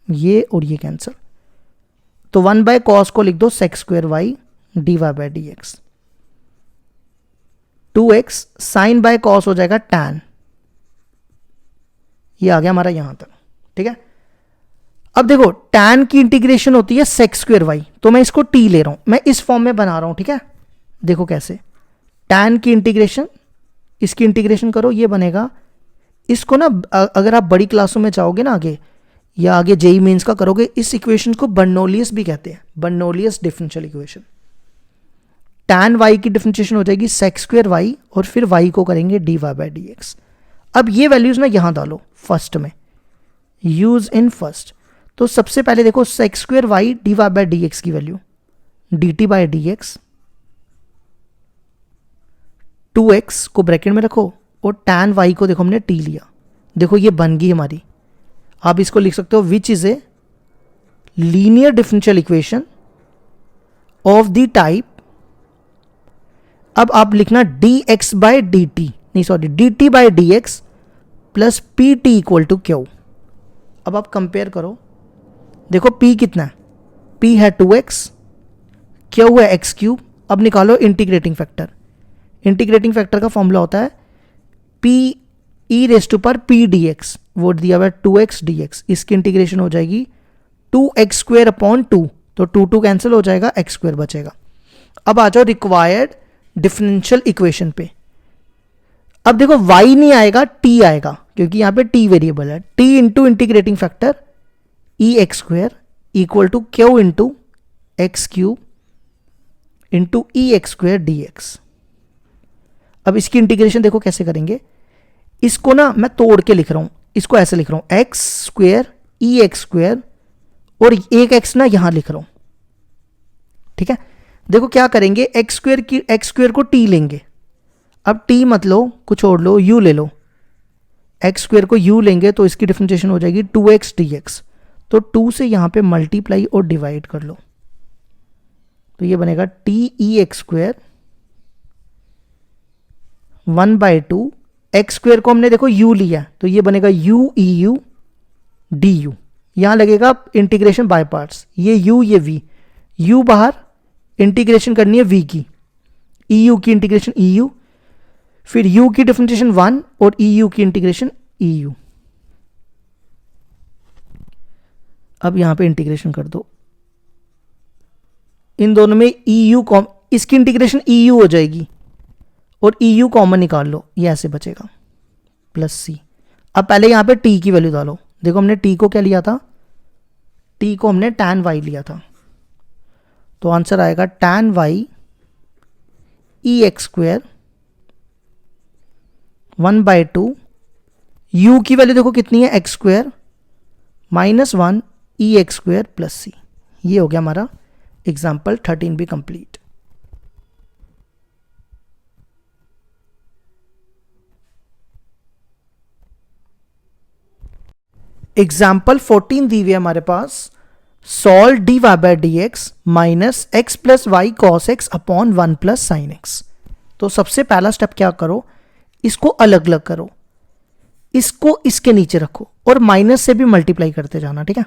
ये और ये कैंसिल, तो 1 बाय कॉस को लिख दो sec square y d y by d x, 2x sine by cos हो जाएगा tan, ये आ गया हमारा यहां तक। ठीक है, अब देखो tan की इंटीग्रेशन होती है सेक स्क्वायर वाई, तो मैं इसको t ले रहा हूं, मैं इस फॉर्म में बना रहा हूं। ठीक है, देखो कैसे, tan की इंटीग्रेशन, इसकी इंटीग्रेशन करो, ये बनेगा, इसको ना अगर आप बड़ी क्लासों में जाओगे ना आगे, या आगे जेई मेंस का करोगे, इस इक्वेशन को बर्नौलियस भी कहते हैं, बर्नौलियस डिफरेंशियल इक्वेशन। tan y की डिफरेंशिएशन हो जाएगी सेक स्क्वायर वाई और फिर y को करेंगे d y by d x. अब ये वैल्यूज ना यहां डालो फर्स्ट में, यूज इन फर्स्ट। तो सबसे पहले देखो sec square y d y by d x की value d t by d x, 2x को ब्रैकेट में रखो और tan y को देखो हमने t लिया, देखो ये बन गई हमारी। आप इसको लिख सकते हो which is a linear differential equation of the type, अब आप लिखना dx बाय dt, नहीं sorry dt by dx plus P T equal to Q. अब आप कंपेयर करो, देखो p कितना है, p है 2x, q है x क्यूब। अब निकालो इंटीग्रेटिंग फैक्टर। इंटीग्रेटिंग फैक्टर का फॉर्मूला होता है p e रेस टू पर p dx, वो दिया हुआ है 2x dx। इसकी इंटीग्रेशन हो जाएगी 2x स्क्वेयर अपॉन 2, तो 2 कैंसिल हो जाएगा, x स्क्वेयर बचेगा। अब आ जाओ रिक्वायर्ड डिफरेंशियल इक्वेशन पे। अब देखो y नहीं आएगा, t आएगा, क्योंकि यहां पे t वेरिएबल है। t into integrating factor e x square equal to Q into x cube into e x square d x. अब इसकी इंटीग्रेशन देखो कैसे करेंगे। इसको ना मैं तोड़ के लिख रहा हूं, इसको ऐसे लिख रहा हूं एक्स स्क्वेयर ई एक्स स्क्वेयर, और एक एक्स ना यहां लिख रहा हूं, ठीक है। देखो क्या करेंगे, एक्स स्क्वेयर को टी लेंगे। अब टी मत लो, कुछ और लो, यू ले लो। एक्स स्क्वेयर को यू लेंगे तो इसकी डिफरेंशिएशन हो जाएगी 2x dx। तो 2 से यहां पे मल्टीप्लाई और डिवाइड कर लो, तो ये बनेगा T E x square 1/2। X square को हमने देखो u लिया, तो ये बनेगा u e u D you. यहां लगेगा इंटीग्रेशन बाय पार्ट्स, ये u ये v, u बाहर, इंटीग्रेशन करनी है v की, eu की इंटीग्रेशन eu, फिर u की डिफरेंशिएशन 1 और eu की इंटीग्रेशन eu। अब यहां पे इंटीग्रेशन कर दो, इन दोनों में eu इसकी इंटीग्रेशन eu हो जाएगी और eu कॉमन निकाल लो, ये ऐसे बचेगा प्लस c। अब पहले यहां पे t की वैल्यू डालो। देखो हमने t को क्या लिया था, t को हमने tan y लिया था, तो आंसर आएगा tan y ई एक्स स्क्वेयर 1/2। u की वैल्यू देखो कितनी है, एक्स स्क्वेयर -1 ई एक्स स्क्वेयर प्लस सी। ये हो गया हमारा एग्जाम्पल 13 भी कंप्लीट। एग्जाम्पल 14 दी हुई है हमारे पास, solve d y by d x minus x plus y cos x upon 1 plus sine x. तो सबसे पहला स्टेप क्या करो, इसको अलग अलग करो, इसको इसके नीचे रखो और माइनस से भी मल्टीप्लाई करते जाना, ठीक है।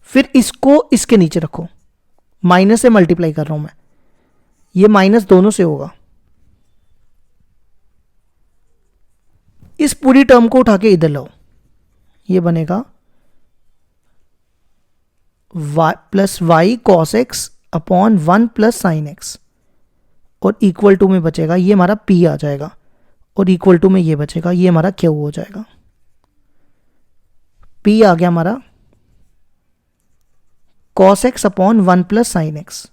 फिर इसको इसके नीचे रखो, माइनस से मल्टीप्लाई कर रहा हूं मैं, ये माइनस दोनों से होगा। इस पूरी टर्म को उठा के इधर लाओ, ये बनेगा y plus y cos x upon 1 plus sine x, और इक्वल टू में बचेगा, ये हमारा p आ जाएगा, और इक्वल टू में ये बचेगा, ये हमारा q हो जाएगा। p आ गया हमारा cos x upon 1 plus sine x,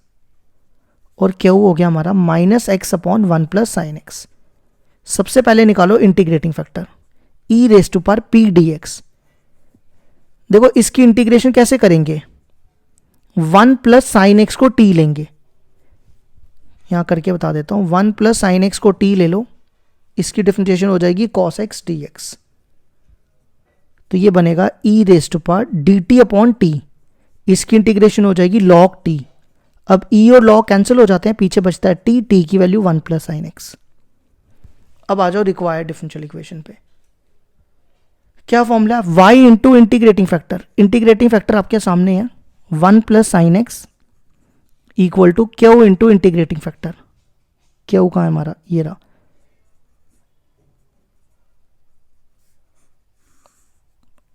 और q हो गया हमारा minus x upon 1 plus sine x. सबसे पहले निकालो integrating factor e raise to power p dx। देखो इसकी इंटीग्रेशन कैसे करेंगे, 1 प्लस साइन एक्स को t लेंगे, यहां करके बता देता हूं, 1 प्लस साइन एक्स को t ले लो, इसकी डिफरेंशिएशन हो जाएगी cos x dx। तो ये बनेगा e raise to power dt upon t, इसकी इंटीग्रेशन हो जाएगी log t। अब e और log कैंसिल हो जाते हैं, पीछे बचता है t की वैल्यू 1 प्लस साइन एक्स। अब आ जाओ रिक्वायर्ड डिफरेंशियल इक्वेशन पे। क्या फॉर्मूला है, y into integrating factor. Integrating factor आपके सामने है, 1 plus sine x equal to Q into integrating factor. Q कहाँ है हमारा, ये रहा,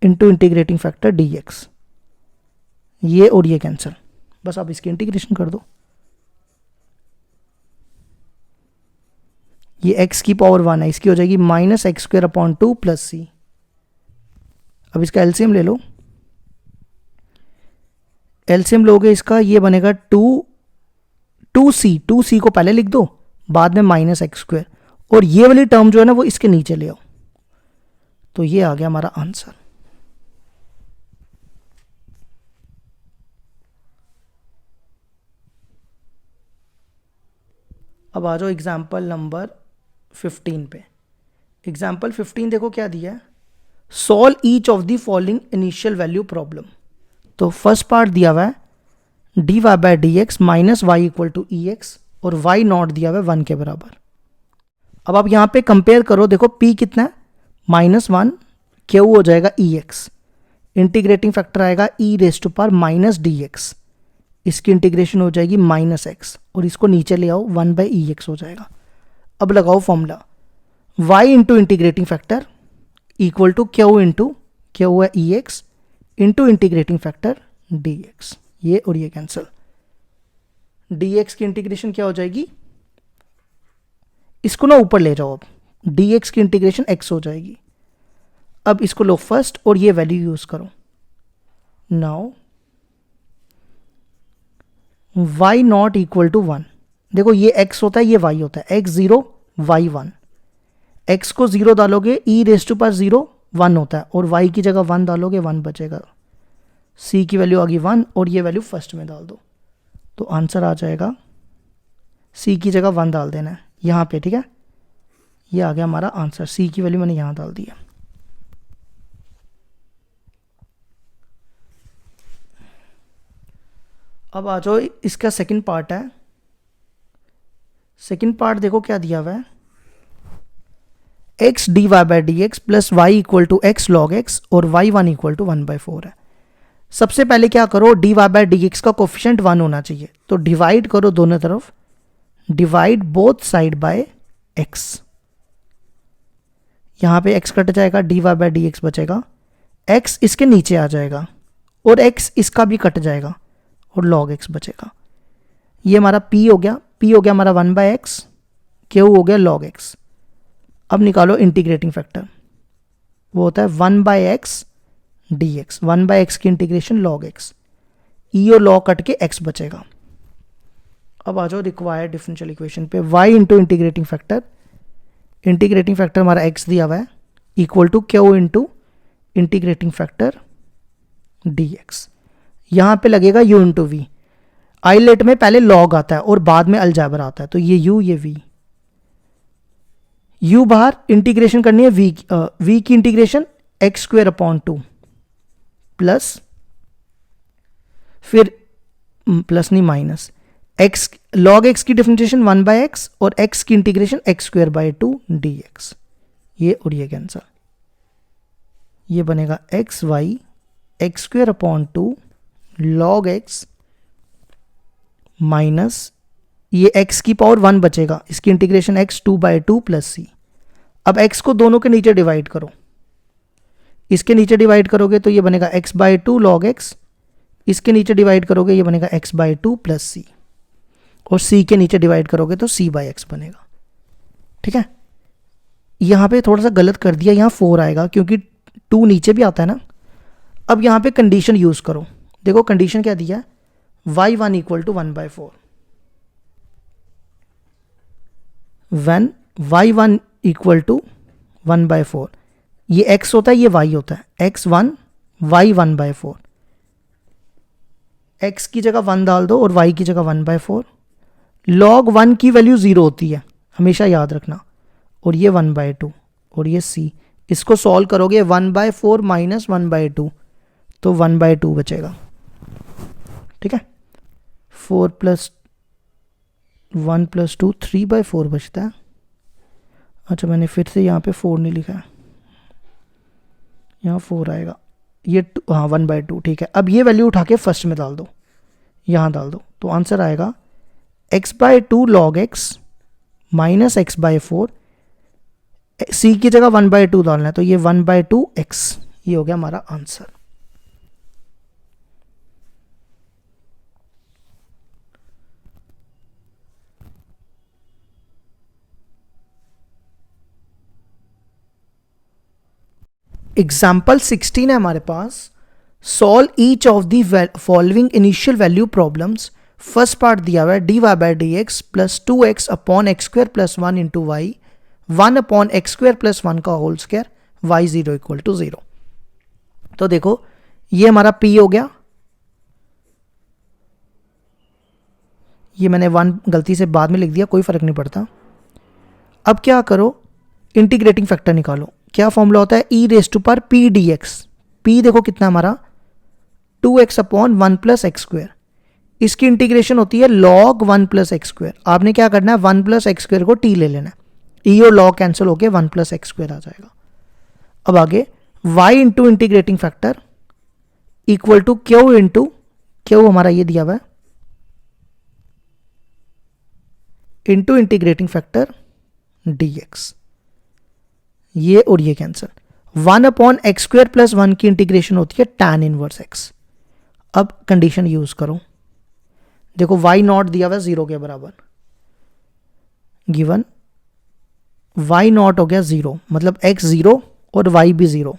इंटू इंटीग्रेटिंग फैक्टर dx। ये और ये कैंसिल, बस आप इसकी इंटीग्रेशन कर दो, ये x की पावर 1 है, इसकी हो जाएगी minus x square upon 2 plus c. अब इसका एलसीएम ले लो, एलसीएम लोगे इसका, ये बनेगा 2c को पहले लिख दो, बाद में माइनस एक्स स्क्वेयर, और ये वाली टर्म जो है ना वो इसके नीचे ले आओ, तो ये आ गया हमारा आंसर। अब आ जाओ एग्जाम्पल नंबर 15 पे। एग्जाम्पल 15 देखो क्या दिया है, solve each of the following initial value problem. तो फर्स्ट पार्ट दिया हुआ है d y by d x minus y equal to e x, और वाई नॉट दिया हुआ है 1 के बराबर। अब आप यहाँ पे कंपेयर करो, देखो p कितना है -1, क्यू हो जाएगा ex, इंटीग्रेटिंग फैक्टर आएगा e⁻⁻dx, इसकी इंटीग्रेशन हो जाएगी -x और इसको नीचे ले आओ 1/ex हो जाएगा। अब लगाओ formula y into integrating factor equal to Q into q है ex into integrating factor dx, ये और ये कैंसिल, dx की इंटीग्रेशन क्या हो जाएगी, इसको ना ऊपर ले जाओ, अब dx की इंटीग्रेशन x हो जाएगी। अब इसको लो फर्स्ट और ये वैल्यू यूज करो। Now y not equal to 1, देखो ये x होता है, ये y होता है, x 0 y 1, x को 0 डालोगे e⁻0 1 होता है और y की जगह 1 डालोगे 1 बचेगा, c की वैल्यू आ गई 1 और ये वैल्यू फर्स्ट में डाल दो तो आंसर आ जाएगा, c की जगह 1 डाल देना है यहाँ पे, ठीक है, ये आ गया हमारा आंसर, c की वैल्यू मैंने यहाँ डाल दिया। अब आ जाओ, इसका सेकंड पार्ट है। सेकंड पार्ट देखो क्या दिया हुआ है, x dy/dx plus y equal to x log x और y1 इक्वल टू 1/4 है। सबसे पहले क्या करो, dy/dx का कोफिशिएंट 1 होना चाहिए, तो डिवाइड करो दोनों तरफ, divide both side bye x, यहां पे x कट जाएगा, dy/dx बचेगा, x इसके नीचे आ जाएगा और x इसका भी कट जाएगा और log x बचेगा। ये हमारा p हो गया, p हो गया हमारा 1/x, q हो गया log x। अब निकालो इंटीग्रेटिंग फैक्टर, वो होता है 1/x dx, 1/x की इंटीग्रेशन log x, e और log कट के x बचेगा। अब आ जाओ रिक्वायर्ड डिफरेंशियल इक्वेशन पे, y इंटू इंटीग्रेटिंग फैक्टर हमारा x दिया हुआ है equal to q into integrating factor dx, यहां पे लगेगा u इंटू वी, आइलेट में पहले log आता है और बाद में अलजेब्रा आता है, तो ये u ये v, u बाहर, इंटीग्रेशन करनी है v की इंटीग्रेशन x² प्लस, फिर प्लस नहीं माइनस, x log x की डिफरेंशिएशन 1/x और x की इंटीग्रेशन x² dx, ये और ये कैंसल, ये बनेगा xy x² log x minus ये x की पावर 1 बचेगा, इसकी इंटीग्रेशन x2/2 प्लस c। अब x को दोनों के नीचे डिवाइड करो, इसके नीचे डिवाइड करोगे तो ये बनेगा x/2 log x, इसके नीचे डिवाइड करोगे ये बनेगा x/2 प्लस c, और c के नीचे डिवाइड करोगे तो c/x बनेगा, ठीक है। यहां पे थोड़ा सा गलत कर दिया, यहां 4 आएगा क्योंकि 2 नीचे भी आता है ना। अब यहां पे कंडीशन यूज करो, देखो कंडीशन क्या दिया है, y1 equal to 1/4, when y1 equal to 1/4, ये x होता है ये y होता है, x1 y 1/4, x की जगह 1 डाल दो और y की जगह 1/4, log 1 की वैल्यू 0 होती है हमेशा याद रखना, और ये 1/2 और ये c, इसको सॉल्व करोगे 1/4 माइनस 1/2 तो 1/2 बचेगा, ठीक है। 4 + 1 + 2 3/4 बचता है। अच्छा मैंने फिर से यहाँ पे 4 नहीं लिखा है, यहाँ 4 आएगा, ये हाँ 1/2, ठीक है। अब ये वैल्यू उठा के फर्स्ट में डाल दो, यहाँ डाल दो, तो आंसर आएगा x/2 log x minus x/4, c की जगह 1/2 डालना है तो ये 1/2x, ये हो गया हमारा आंसर। एग्जाम्पल 16 है हमारे पास, solve each of the following initial value problems. First part दिया हुआ है dy/dx plus 2x upon x² plus 1 into y, 1 upon x² plus 1 का whole square, y0 equal to 0। तो देखो ये हमारा p हो गया, ये मैंने 1 गलती से बाद में लिख दिया, कोई फर्क नहीं पड़ता। अब क्या करो, इंटीग्रेटिंग फैक्टर निकालो। क्या फॉर्मूला होता है, e⁻p dx, p देखो कितना हमारा 2x अपॉन 1 प्लस x², इसकी इंटीग्रेशन होती है log 1 प्लस x²। आपने क्या करना है, 1 प्लस x² को t ले लेना है, ई और लॉग कैंसिल होके 1 प्लस एक्स स्क्वायर आ जाएगा। अब आगे y into integrating factor equal to Q into q हमारा ये दिया हुआ है इंटू इंटीग्रेटिंग फैक्टर dx, ये और ये cancel. 1 upon x square plus 1 की इंटीग्रेशन होती है tan इनवर्स x। अब कंडीशन यूज करो, देखो y नॉट दिया हुआ है 0 के बराबर, गिवन y नॉट हो गया 0, मतलब x 0 और y भी 0।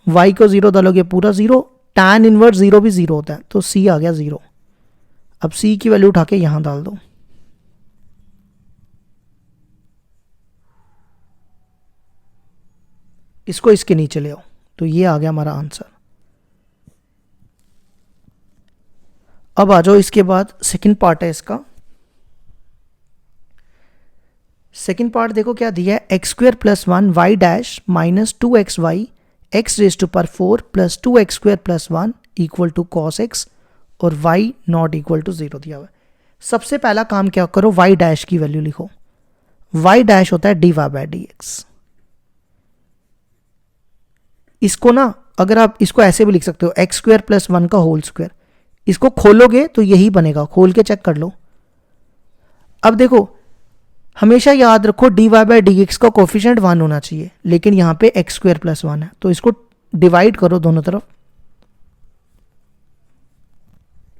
y को 0 डालोगे पूरा 0, tan इनवर्स 0 भी 0 होता है, तो c आ गया 0। अब c की वैल्यू उठा के यहां डाल दो, इसको इसके नीचे ले आओ, तो ये आ गया हमारा आंसर। अब आ जाओ इसके बाद सेकंड पार्ट है इसका। सेकंड पार्ट देखो क्या दिया है, x square plus 1 y dash minus 2xy x raise to power 4 plus 2x square plus 1 equal to cos x और y नॉट इक्वल टू 0 दिया हुआ है। सबसे पहला काम क्या करो, y डैश की वैल्यू लिखो। y डैश होता है dy बाय dx। इसको ना अगर आप इसको ऐसे भी लिख सकते हो, एक्स स्क्वायर प्लस 1 का होल स्क्वायर, इसको खोलोगे तो यही बनेगा, खोल के चेक कर लो। अब देखो हमेशा याद रखो dy बाय dx का कोफिशिएंट 1 होना चाहिए, लेकिन यहां पे एक्स स्क्वायर प्लस 1 है, तो इसको डिवाइड करो दोनों तरफ,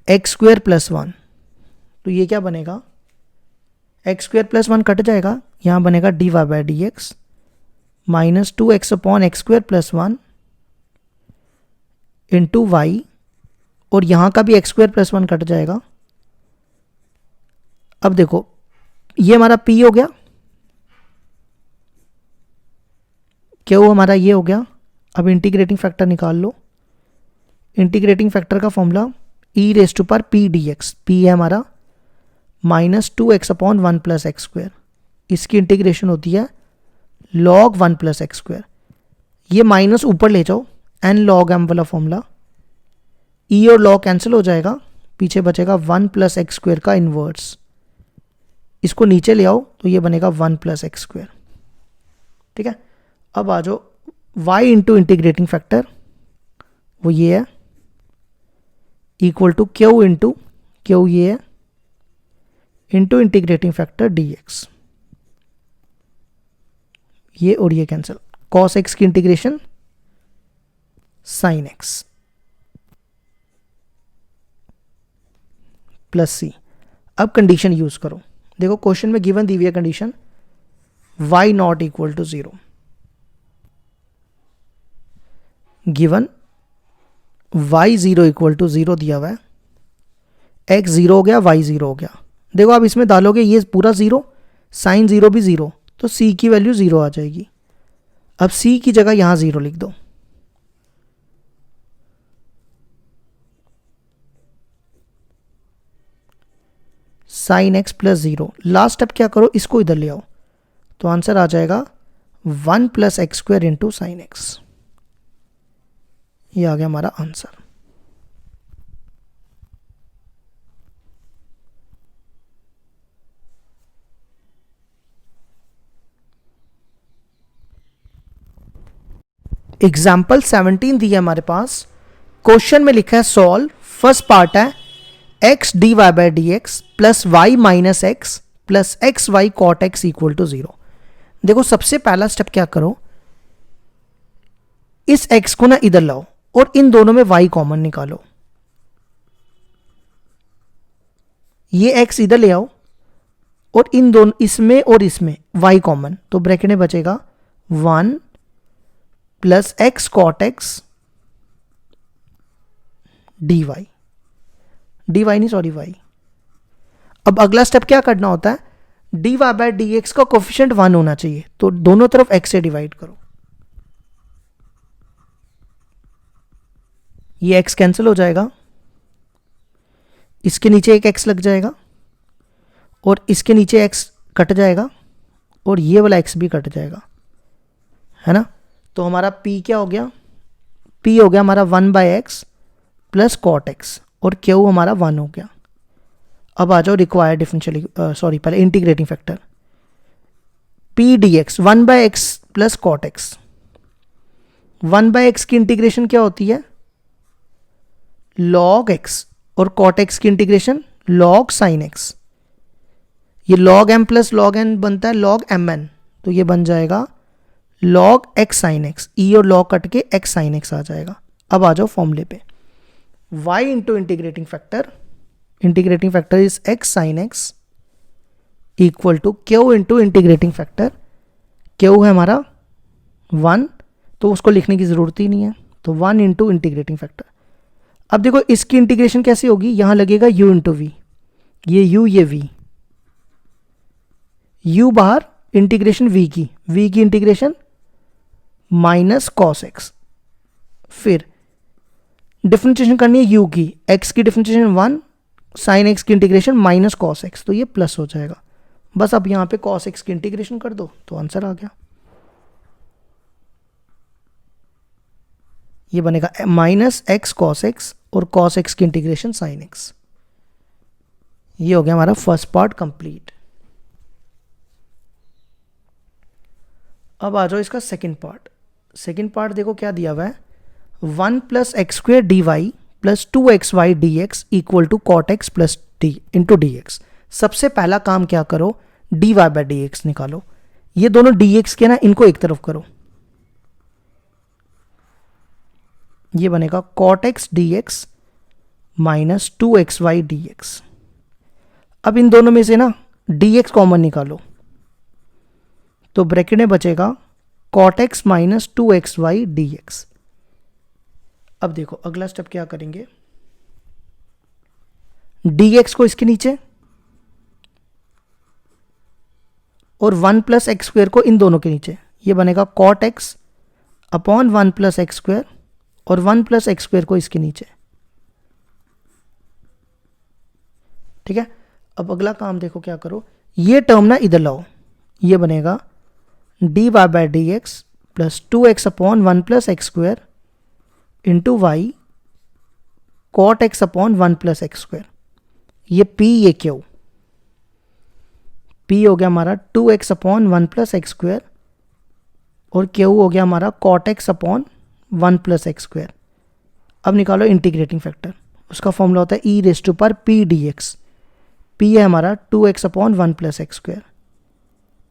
एक्स स्क्वायर प्लस 1, तो ये क्या बनेगा, एक्स स्क्वायर प्लस 1 कट जाएगा, यहां बनेगा dy by dx minus 2x upon x square plus 1 into y, और यहां का भी एक्स स्क्वायर प्लस 1 कट जाएगा। अब देखो ये हमारा p हो गया, क्यों हमारा ये हो गया। अब इंटीग्रेटिंग फैक्टर निकाल लो, इंटीग्रेटिंग फैक्टर का formula e raise to power p dx, p है हमारा minus 2x upon 1 plus x square, इसकी इंटीग्रेशन होती है log 1 प्लस एक्स स्क्वायर, ये माइनस ऊपर ले जाओ, n log m वाला फॉर्मूला, e और log कैंसिल हो जाएगा, पीछे बचेगा 1 प्लस एक्स स्क्वायर का इनवर्स, इसको नीचे ले आओ तो ये बनेगा 1 प्लस एक्स स्क्वायर। ठीक है, अब आ जाओ y इंटू इंटीग्रेटिंग फैक्टर, वो ये है equal to Q into Q, ये है इंटू इंटीग्रेटिंग फैक्टर dx, ये और ये कैंसिल, cos x की integration sin x plus c. अब कंडीशन यूज करो, देखो क्वेश्चन में गिवन दी हुई है condition y not equal to 0, given y 0 equal to 0 दिया हुआ है, x 0 हो गया, y 0 हो गया। देखो आप इसमें डालोगे ये पूरा 0, साइन 0 भी 0, तो c की वैल्यू 0 आ जाएगी। अब c की जगह यहां 0 लिख दो, sine x plus 0। Last step क्या करो, इसको इधर ले आओ, तो आंसर आ जाएगा 1 plus x square into sine x, ये आ गया हमारा आंसर। एग्जाम्पल 17 दी है हमारे पास, क्वेश्चन में लिखा है सॉल्व, फर्स्ट पार्ट है x d y by d x plus y minus x plus x y cot x equal to 0। देखो सबसे पहला स्टेप क्या करो, इस x को ना इधर लाओ और इन दोनों में y कॉमन निकालो, ये x इधर ले आओ और इन दोनों इसमें और इसमें y कॉमन, तो ब्रैकेट में बचेगा 1 plus x cot x d y, d y नहीं सॉरी वाई। अब अगला स्टेप क्या करना होता है, d y by d x का कोफिशिएंट 1 होना चाहिए, तो दोनों तरफ x से डिवाइड करो, ये x कैंसिल हो जाएगा, इसके नीचे एक x लग जाएगा और इसके नीचे x कट जाएगा और ये वाला x भी कट जाएगा, है ना। तो हमारा p क्या हो गया, p हो गया हमारा 1 by x plus cot x और q हमारा 1 हो गया। अब आ जाओ रिक्वायर्ड डिफरेंशियल, सॉरी पहले integrating factor, p d x, 1/x plus cot x. 1/x की इंटीग्रेशन क्या होती है? लॉग एक्स, और कॉट एक्स की इंटीग्रेशन लॉग साइन एक्स। ये log m plus log n बनता है लॉग एम एन, तो ये बन जाएगा log x sine x. E और लॉग कट के एक्स साइन एक्स आ जाएगा। अब आ जाओ फॉर्मूले पे, y into integrating factor is x sine x equal to Q into integrating factor. Q है हमारा 1, तो उसको लिखने की जरूरत ही नहीं है, तो 1 इंटू इंटीग्रेटिंग फैक्टर। अब देखो इसकी इंटीग्रेशन कैसे होगी, यहां लगेगा u इंटू वी, ये u ये v, u बाहर, इंटीग्रेशन v की इंटीग्रेशन माइनस कॉस एक्स। फिर डिफरेंशिएशन करनी है u की, x की डिफरेंशिएशन 1, साइन x की इंटीग्रेशन माइनस कॉस एक्स, तो ये प्लस हो जाएगा। बस अब यहां पे कॉस एक्स की इंटीग्रेशन कर दो तो आंसर आ गया। ये बनेगा माइनस एक्स कॉस एक्स और कॉस एक्स की इंटीग्रेशन साइन एक्स। ये हो गया हमारा फर्स्ट पार्ट कंप्लीट। अब आ जाओ इसका सेकंड पार्ट देखो क्या दिया हुआ है, 1 plus x square d y plus 2xy dx equal to cot x plus d into d x. सबसे पहला काम क्या करो, dy बाई डी एक्स निकालो। ये दोनों dx के ना, इनको एक तरफ करो, ये बनेगा cot x d x minus 2xy dx। अब इन दोनों में से ना dx कॉमन निकालो, तो ब्रैकेट में बचेगा cot x minus 2xy dx। अब देखो अगला स्टेप क्या करेंगे, dx को इसके नीचे और 1 प्लस एक्स स्क्वेयर को इन दोनों के नीचे, ये बनेगा cot x upon 1 plus x square, और 1 प्लस एक्स स्क्वेयर को इसके नीचे। ठीक है, अब अगला काम देखो क्या करो, ये टर्म ना इधर लाओ, ये बनेगा dy by d x plus 2x upon 1 plus x square into y cot x upon 1 plus x square. ये p, ये q, p हो गया हमारा 2x upon 1 plus x square, और q हो गया हमारा cot x upon 1 plus x square. अब निकालो इंटीग्रेटिंग फैक्टर, उसका फॉर्मूला होता है e raise to power p dx। p है हमारा 2x upon 1 plus x square,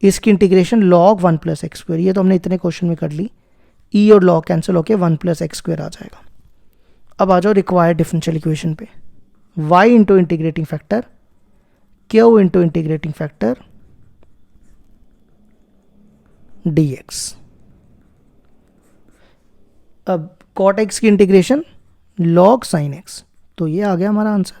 इसकी integration log 1 plus x square. ये तो हमने इतने क्वेश्चन में कर ली, e और लॉग कैंसिल होके 1 प्लस एक्स स्क्वेयर आ जाएगा। अब आ जाओ रिक्वायर्ड डिफरेंशियल इक्वेशन पे, y into integrating factor, q into integrating factor dx। अब कॉट एक्स की इंटीग्रेशन लॉग साइन एक्स, तो ये आ गया हमारा आंसर।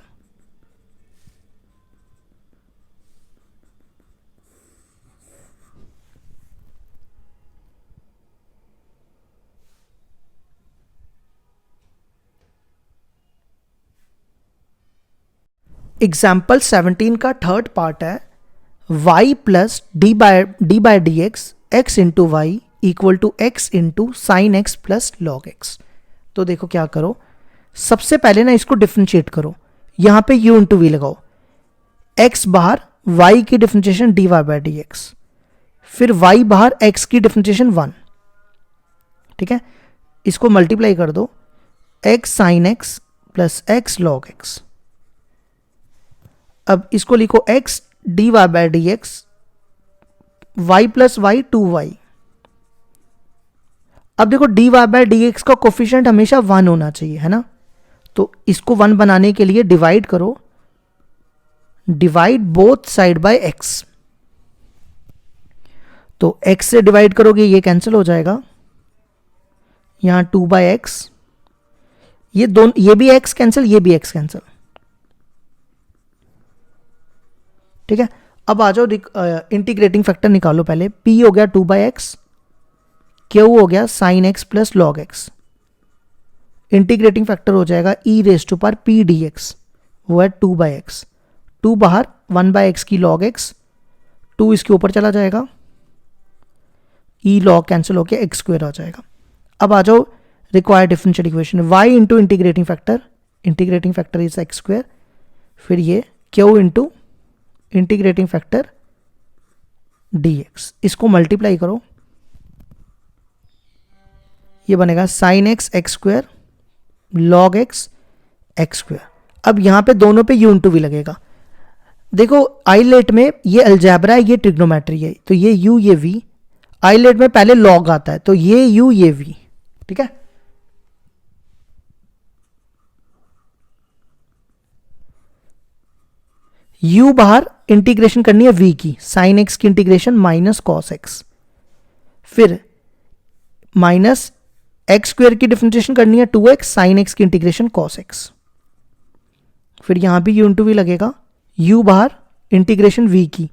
एग्जाम्पल 17 का थर्ड पार्ट है, y plus d by d x x into y equal to x into sine x plus log x. तो देखो क्या करो, सबसे पहले ना इसको डिफ्रेंशिएट करो, यहां पे u इंटू वी लगाओ, x बाहर y की differentiation dy by d x, फिर y बाहर x की डिफ्रेंशिएशन 1। ठीक है, इसको मल्टीप्लाई कर दो, x sine x plus x log x. अब इसको लिखो x dy by d x, y plus y 2y। अब देखो dy बाई डी एक्स का कोफिशिएंट हमेशा 1 होना चाहिए, है ना, तो इसको 1 बनाने के लिए डिवाइड करो, divide both side bye x। तो x से डिवाइड करोगे ये कैंसिल हो जाएगा, यहां 2 बाई एक्स, ये दोनों, ये भी x कैंसिल, ये भी x कैंसिल। ठीक है, अब आ जाओ इंटीग्रेटिंग फैक्टर निकालो पहले, p हो गया 2 बाई एक्स, q हो गया sine x plus log x, integrating factor हो जाएगा e raise to power p dx, वो है 2 बाई एक्स, 2 बाहर 1 बाई एक्स की लॉग एक्स, 2 इसके ऊपर चला जाएगा, e लॉग कैंसिल होके एक्स स्क्वेयर आ जाएगा। अब आ जाओ required differential equation, y into integrating factor is x square, फिर ये q into integrating factor dx। इसको मल्टीप्लाई करो, ये बनेगा sine x x square log x x square. अब यहां पे दोनों पे u इंटू वी लगेगा। देखो आईलेट में ये अलजेब्रा है, ये ट्रिग्नोमेट्री है, तो ये u ये v। आईलेट में पहले लॉग आता है, तो ये u ये v। ठीक है, u बाहर इंटीग्रेशन करनी है v की, साइन एक्स की इंटीग्रेशन माइनस कॉस एक्स, फिर माइनस एक्स स्क्वायर की डिफरेंशिएशन करनी है 2x साइन एक्स की इंटीग्रेशन कॉस एक्स, फिर यहां भी u इंटू वी लगेगा, u बाहर इंटीग्रेशन v की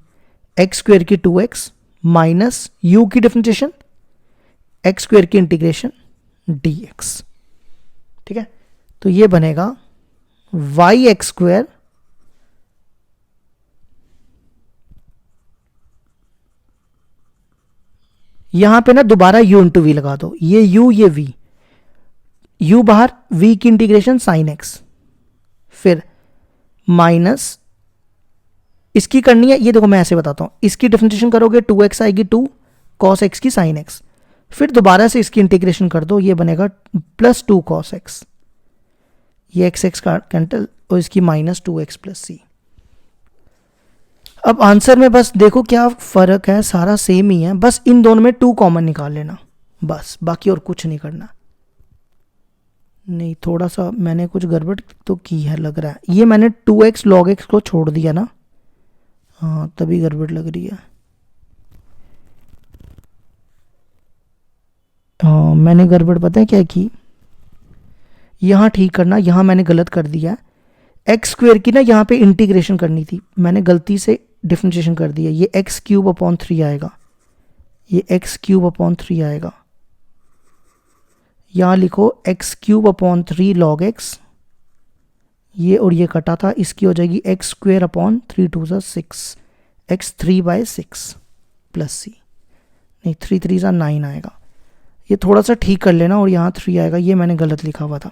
एक्स स्क्वायर की 2x माइनस u की डिफरेंशिएशन एक्स स्क्वायर की इंटीग्रेशन dx। ठीक है, तो ये बनेगा y एक्स स्क्वायर यहां पे ना दोबारा u इंटू वी लगा दो, ये u ये v, u बाहर v की इंटीग्रेशन साइन एक्स, फिर माइनस इसकी करनी है, ये देखो मैं ऐसे बताता हूं, इसकी डिफरेंशिएशन करोगे 2x आएगी 2 cos x की साइन x, फिर दोबारा से इसकी इंटीग्रेशन कर दो, ये बनेगा प्लस 2 cos x, ये x x का कैंसिल और इसकी माइनस 2x प्लस सी। अब आंसर में बस देखो क्या फर्क है, सारा सेम ही है, बस इन दोनों में 2 कॉमन निकाल लेना बस, बाकी और कुछ नहीं करना। नहीं, थोड़ा सा मैंने कुछ गड़बड़ तो की है लग रहा है, ये मैंने 2x log x को छोड़ दिया ना, हाँ तभी गड़बड़ लग रही है। हाँ मैंने गड़बड़ पता है क्या की, यहाँ ठीक करना, यहाँ मैंने गलत कर दिया है, एक्स स्क्वायर की ना यहाँ पे इंटीग्रेशन करनी थी, मैंने गलती से डिफरेंशिएशन कर दिया, ये एक्स क्यूब अपॉन 3 आएगा, ये एक्स क्यूब अपॉन 3 आएगा, यहाँ लिखो x cube upon 3 log x, ये और ये कटा था, इसकी हो जाएगी एक्स स्क्वायर अपॉन 3 2 6 एक्स 3/6 प्लस सी, नहीं 3 3 9 आएगा, ये थोड़ा सा ठीक कर लेना, और यहाँ 3 आएगा, ये मैंने गलत लिखा हुआ था।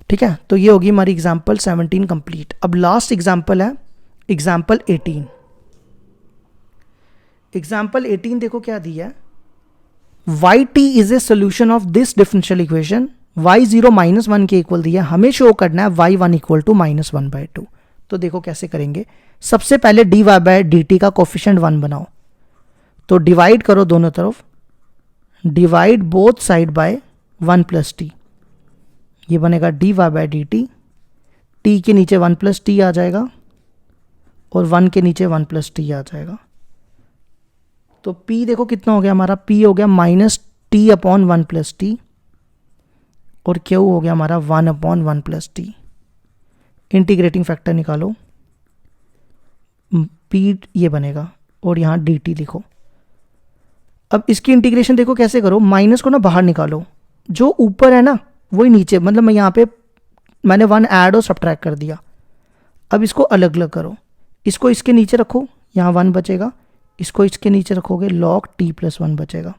ठीक है, तो ये होगी हमारी एग्जाम्पल 17 कंप्लीट। अब लास्ट एग्जाम्पल है एग्जाम्पल 18। एग्जाम्पल 18 देखो क्या दिया है, yt is a solution of this differential equation, y0 -1 के इक्वल दिया, हमें शो करना है y1 इक्वल टू -1/2। तो देखो कैसे करेंगे, सबसे पहले dy/dt का कोफिशिएंट 1 बनाओ, तो डिवाइड करो दोनों तरफ, divide both side bye 1 + t, ये बनेगा dy/dt, t के नीचे 1 + t आ जाएगा और 1 के नीचे 1 + t आ जाएगा, तो p देखो कितना हो गया हमारा, p हो गया -t/1 + t और q हो गया हमारा 1/1 + t। इंटीग्रेटिंग फैक्टर निकालो, p ये बनेगा और यहाँ dt लिखो। अब इसकी इंटीग्रेशन देखो कैसे करो, माइनस को ना बाहर निकालो, जो ऊपर है ना वही नीचे, मतलब मैं यहाँ पे मैंने 1 ऐड और सब्ट्रैक्ट कर दिया। अब इसको अलग अलग करो, इसको इसके नीचे रखो, यहाँ 1 बचेगा, इसको इसके नीचे रखोगे log t + 1 बचेगा,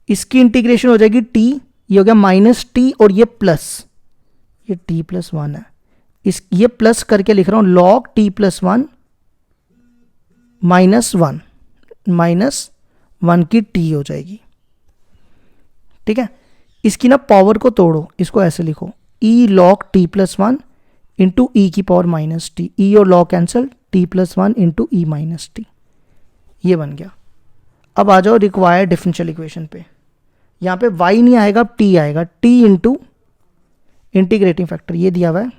इसकी इंटीग्रेशन हो जाएगी t, ये हो गया -t और ये प्लस, ये t + 1 है, इस ये प्लस करके लिख रहा हूं log t + 1 -1 की t हो जाएगी। ठीक है, इसकी ना पावर को तोड़ो, इसको ऐसे लिखो e log t + 1 इंटू ई की पावर -t, e और log कैंसिल, t + 1 इंटू ई -t, ये बन गया। अब आ जाओ रिक्वायर्ड डिफरेंशियल इक्वेशन पे, यहाँ पे y नहीं आएगा, अब t आएगा, t इंटू इंटीग्रेटिंग फैक्टर ये दिया हुआ है,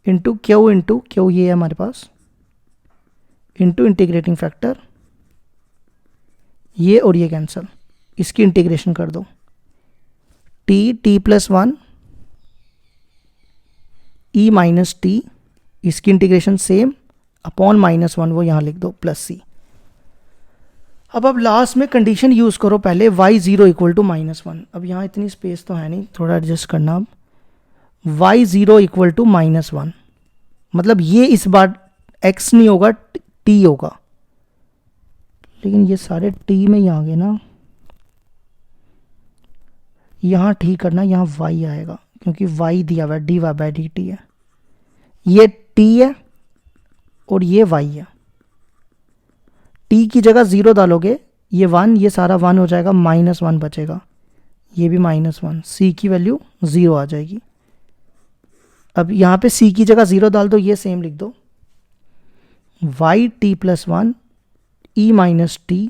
इंटू क्यू ये है हमारे पास, इंटू इंटीग्रेटिंग फैक्टर ये और ये कैंसिल, इसकी इंटीग्रेशन कर दो, t + 1 e -t, इसकी इंटीग्रेशन सेम अपॉन -1 वो यहाँ लिख दो प्लस सी। अब लास्ट में कंडीशन यूज़ करो, पहले y0 इक्वल टू -1, अब यहाँ इतनी स्पेस तो है नहीं, थोड़ा एडजस्ट करना। अब y0 इक्वल टू -1 मतलब ये इस बार x नहीं होगा t होगा, लेकिन ये सारे t में ही आ गए ना, यहाँ ठीक करना, यहाँ y आएगा क्योंकि y दिया हुआ dy/dt है, ये t है और ये y है। t की जगह 0 डालोगे, ये 1, ये सारा 1 हो जाएगा, -1 बचेगा, ये भी -1, c की वैल्यू 0 आ जाएगी। अब यहाँ पे c की जगह 0 डाल दो, ये सेम लिख दो, y t + 1 e - t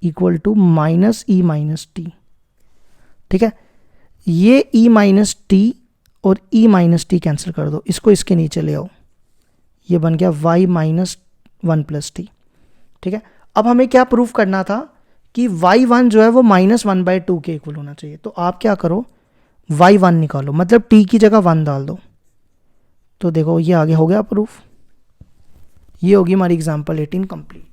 equal to -e - t। ठीक है, ये e - t और e - t कैंसिल कर दो, इसको इसके नीचे ले आओ, ये बन गया y - 1 + t। ठीक है, अब हमें क्या प्रूफ करना था कि y1 जो है वो -1/2 के इक्वल होना चाहिए। तो आप क्या करो, y1 निकालो, मतलब t की जगह 1 डाल दो। तो देखो ये आगे हो गया प्रूफ। ये होगी हमारी एग्जाम्पल 18 कंप्लीट।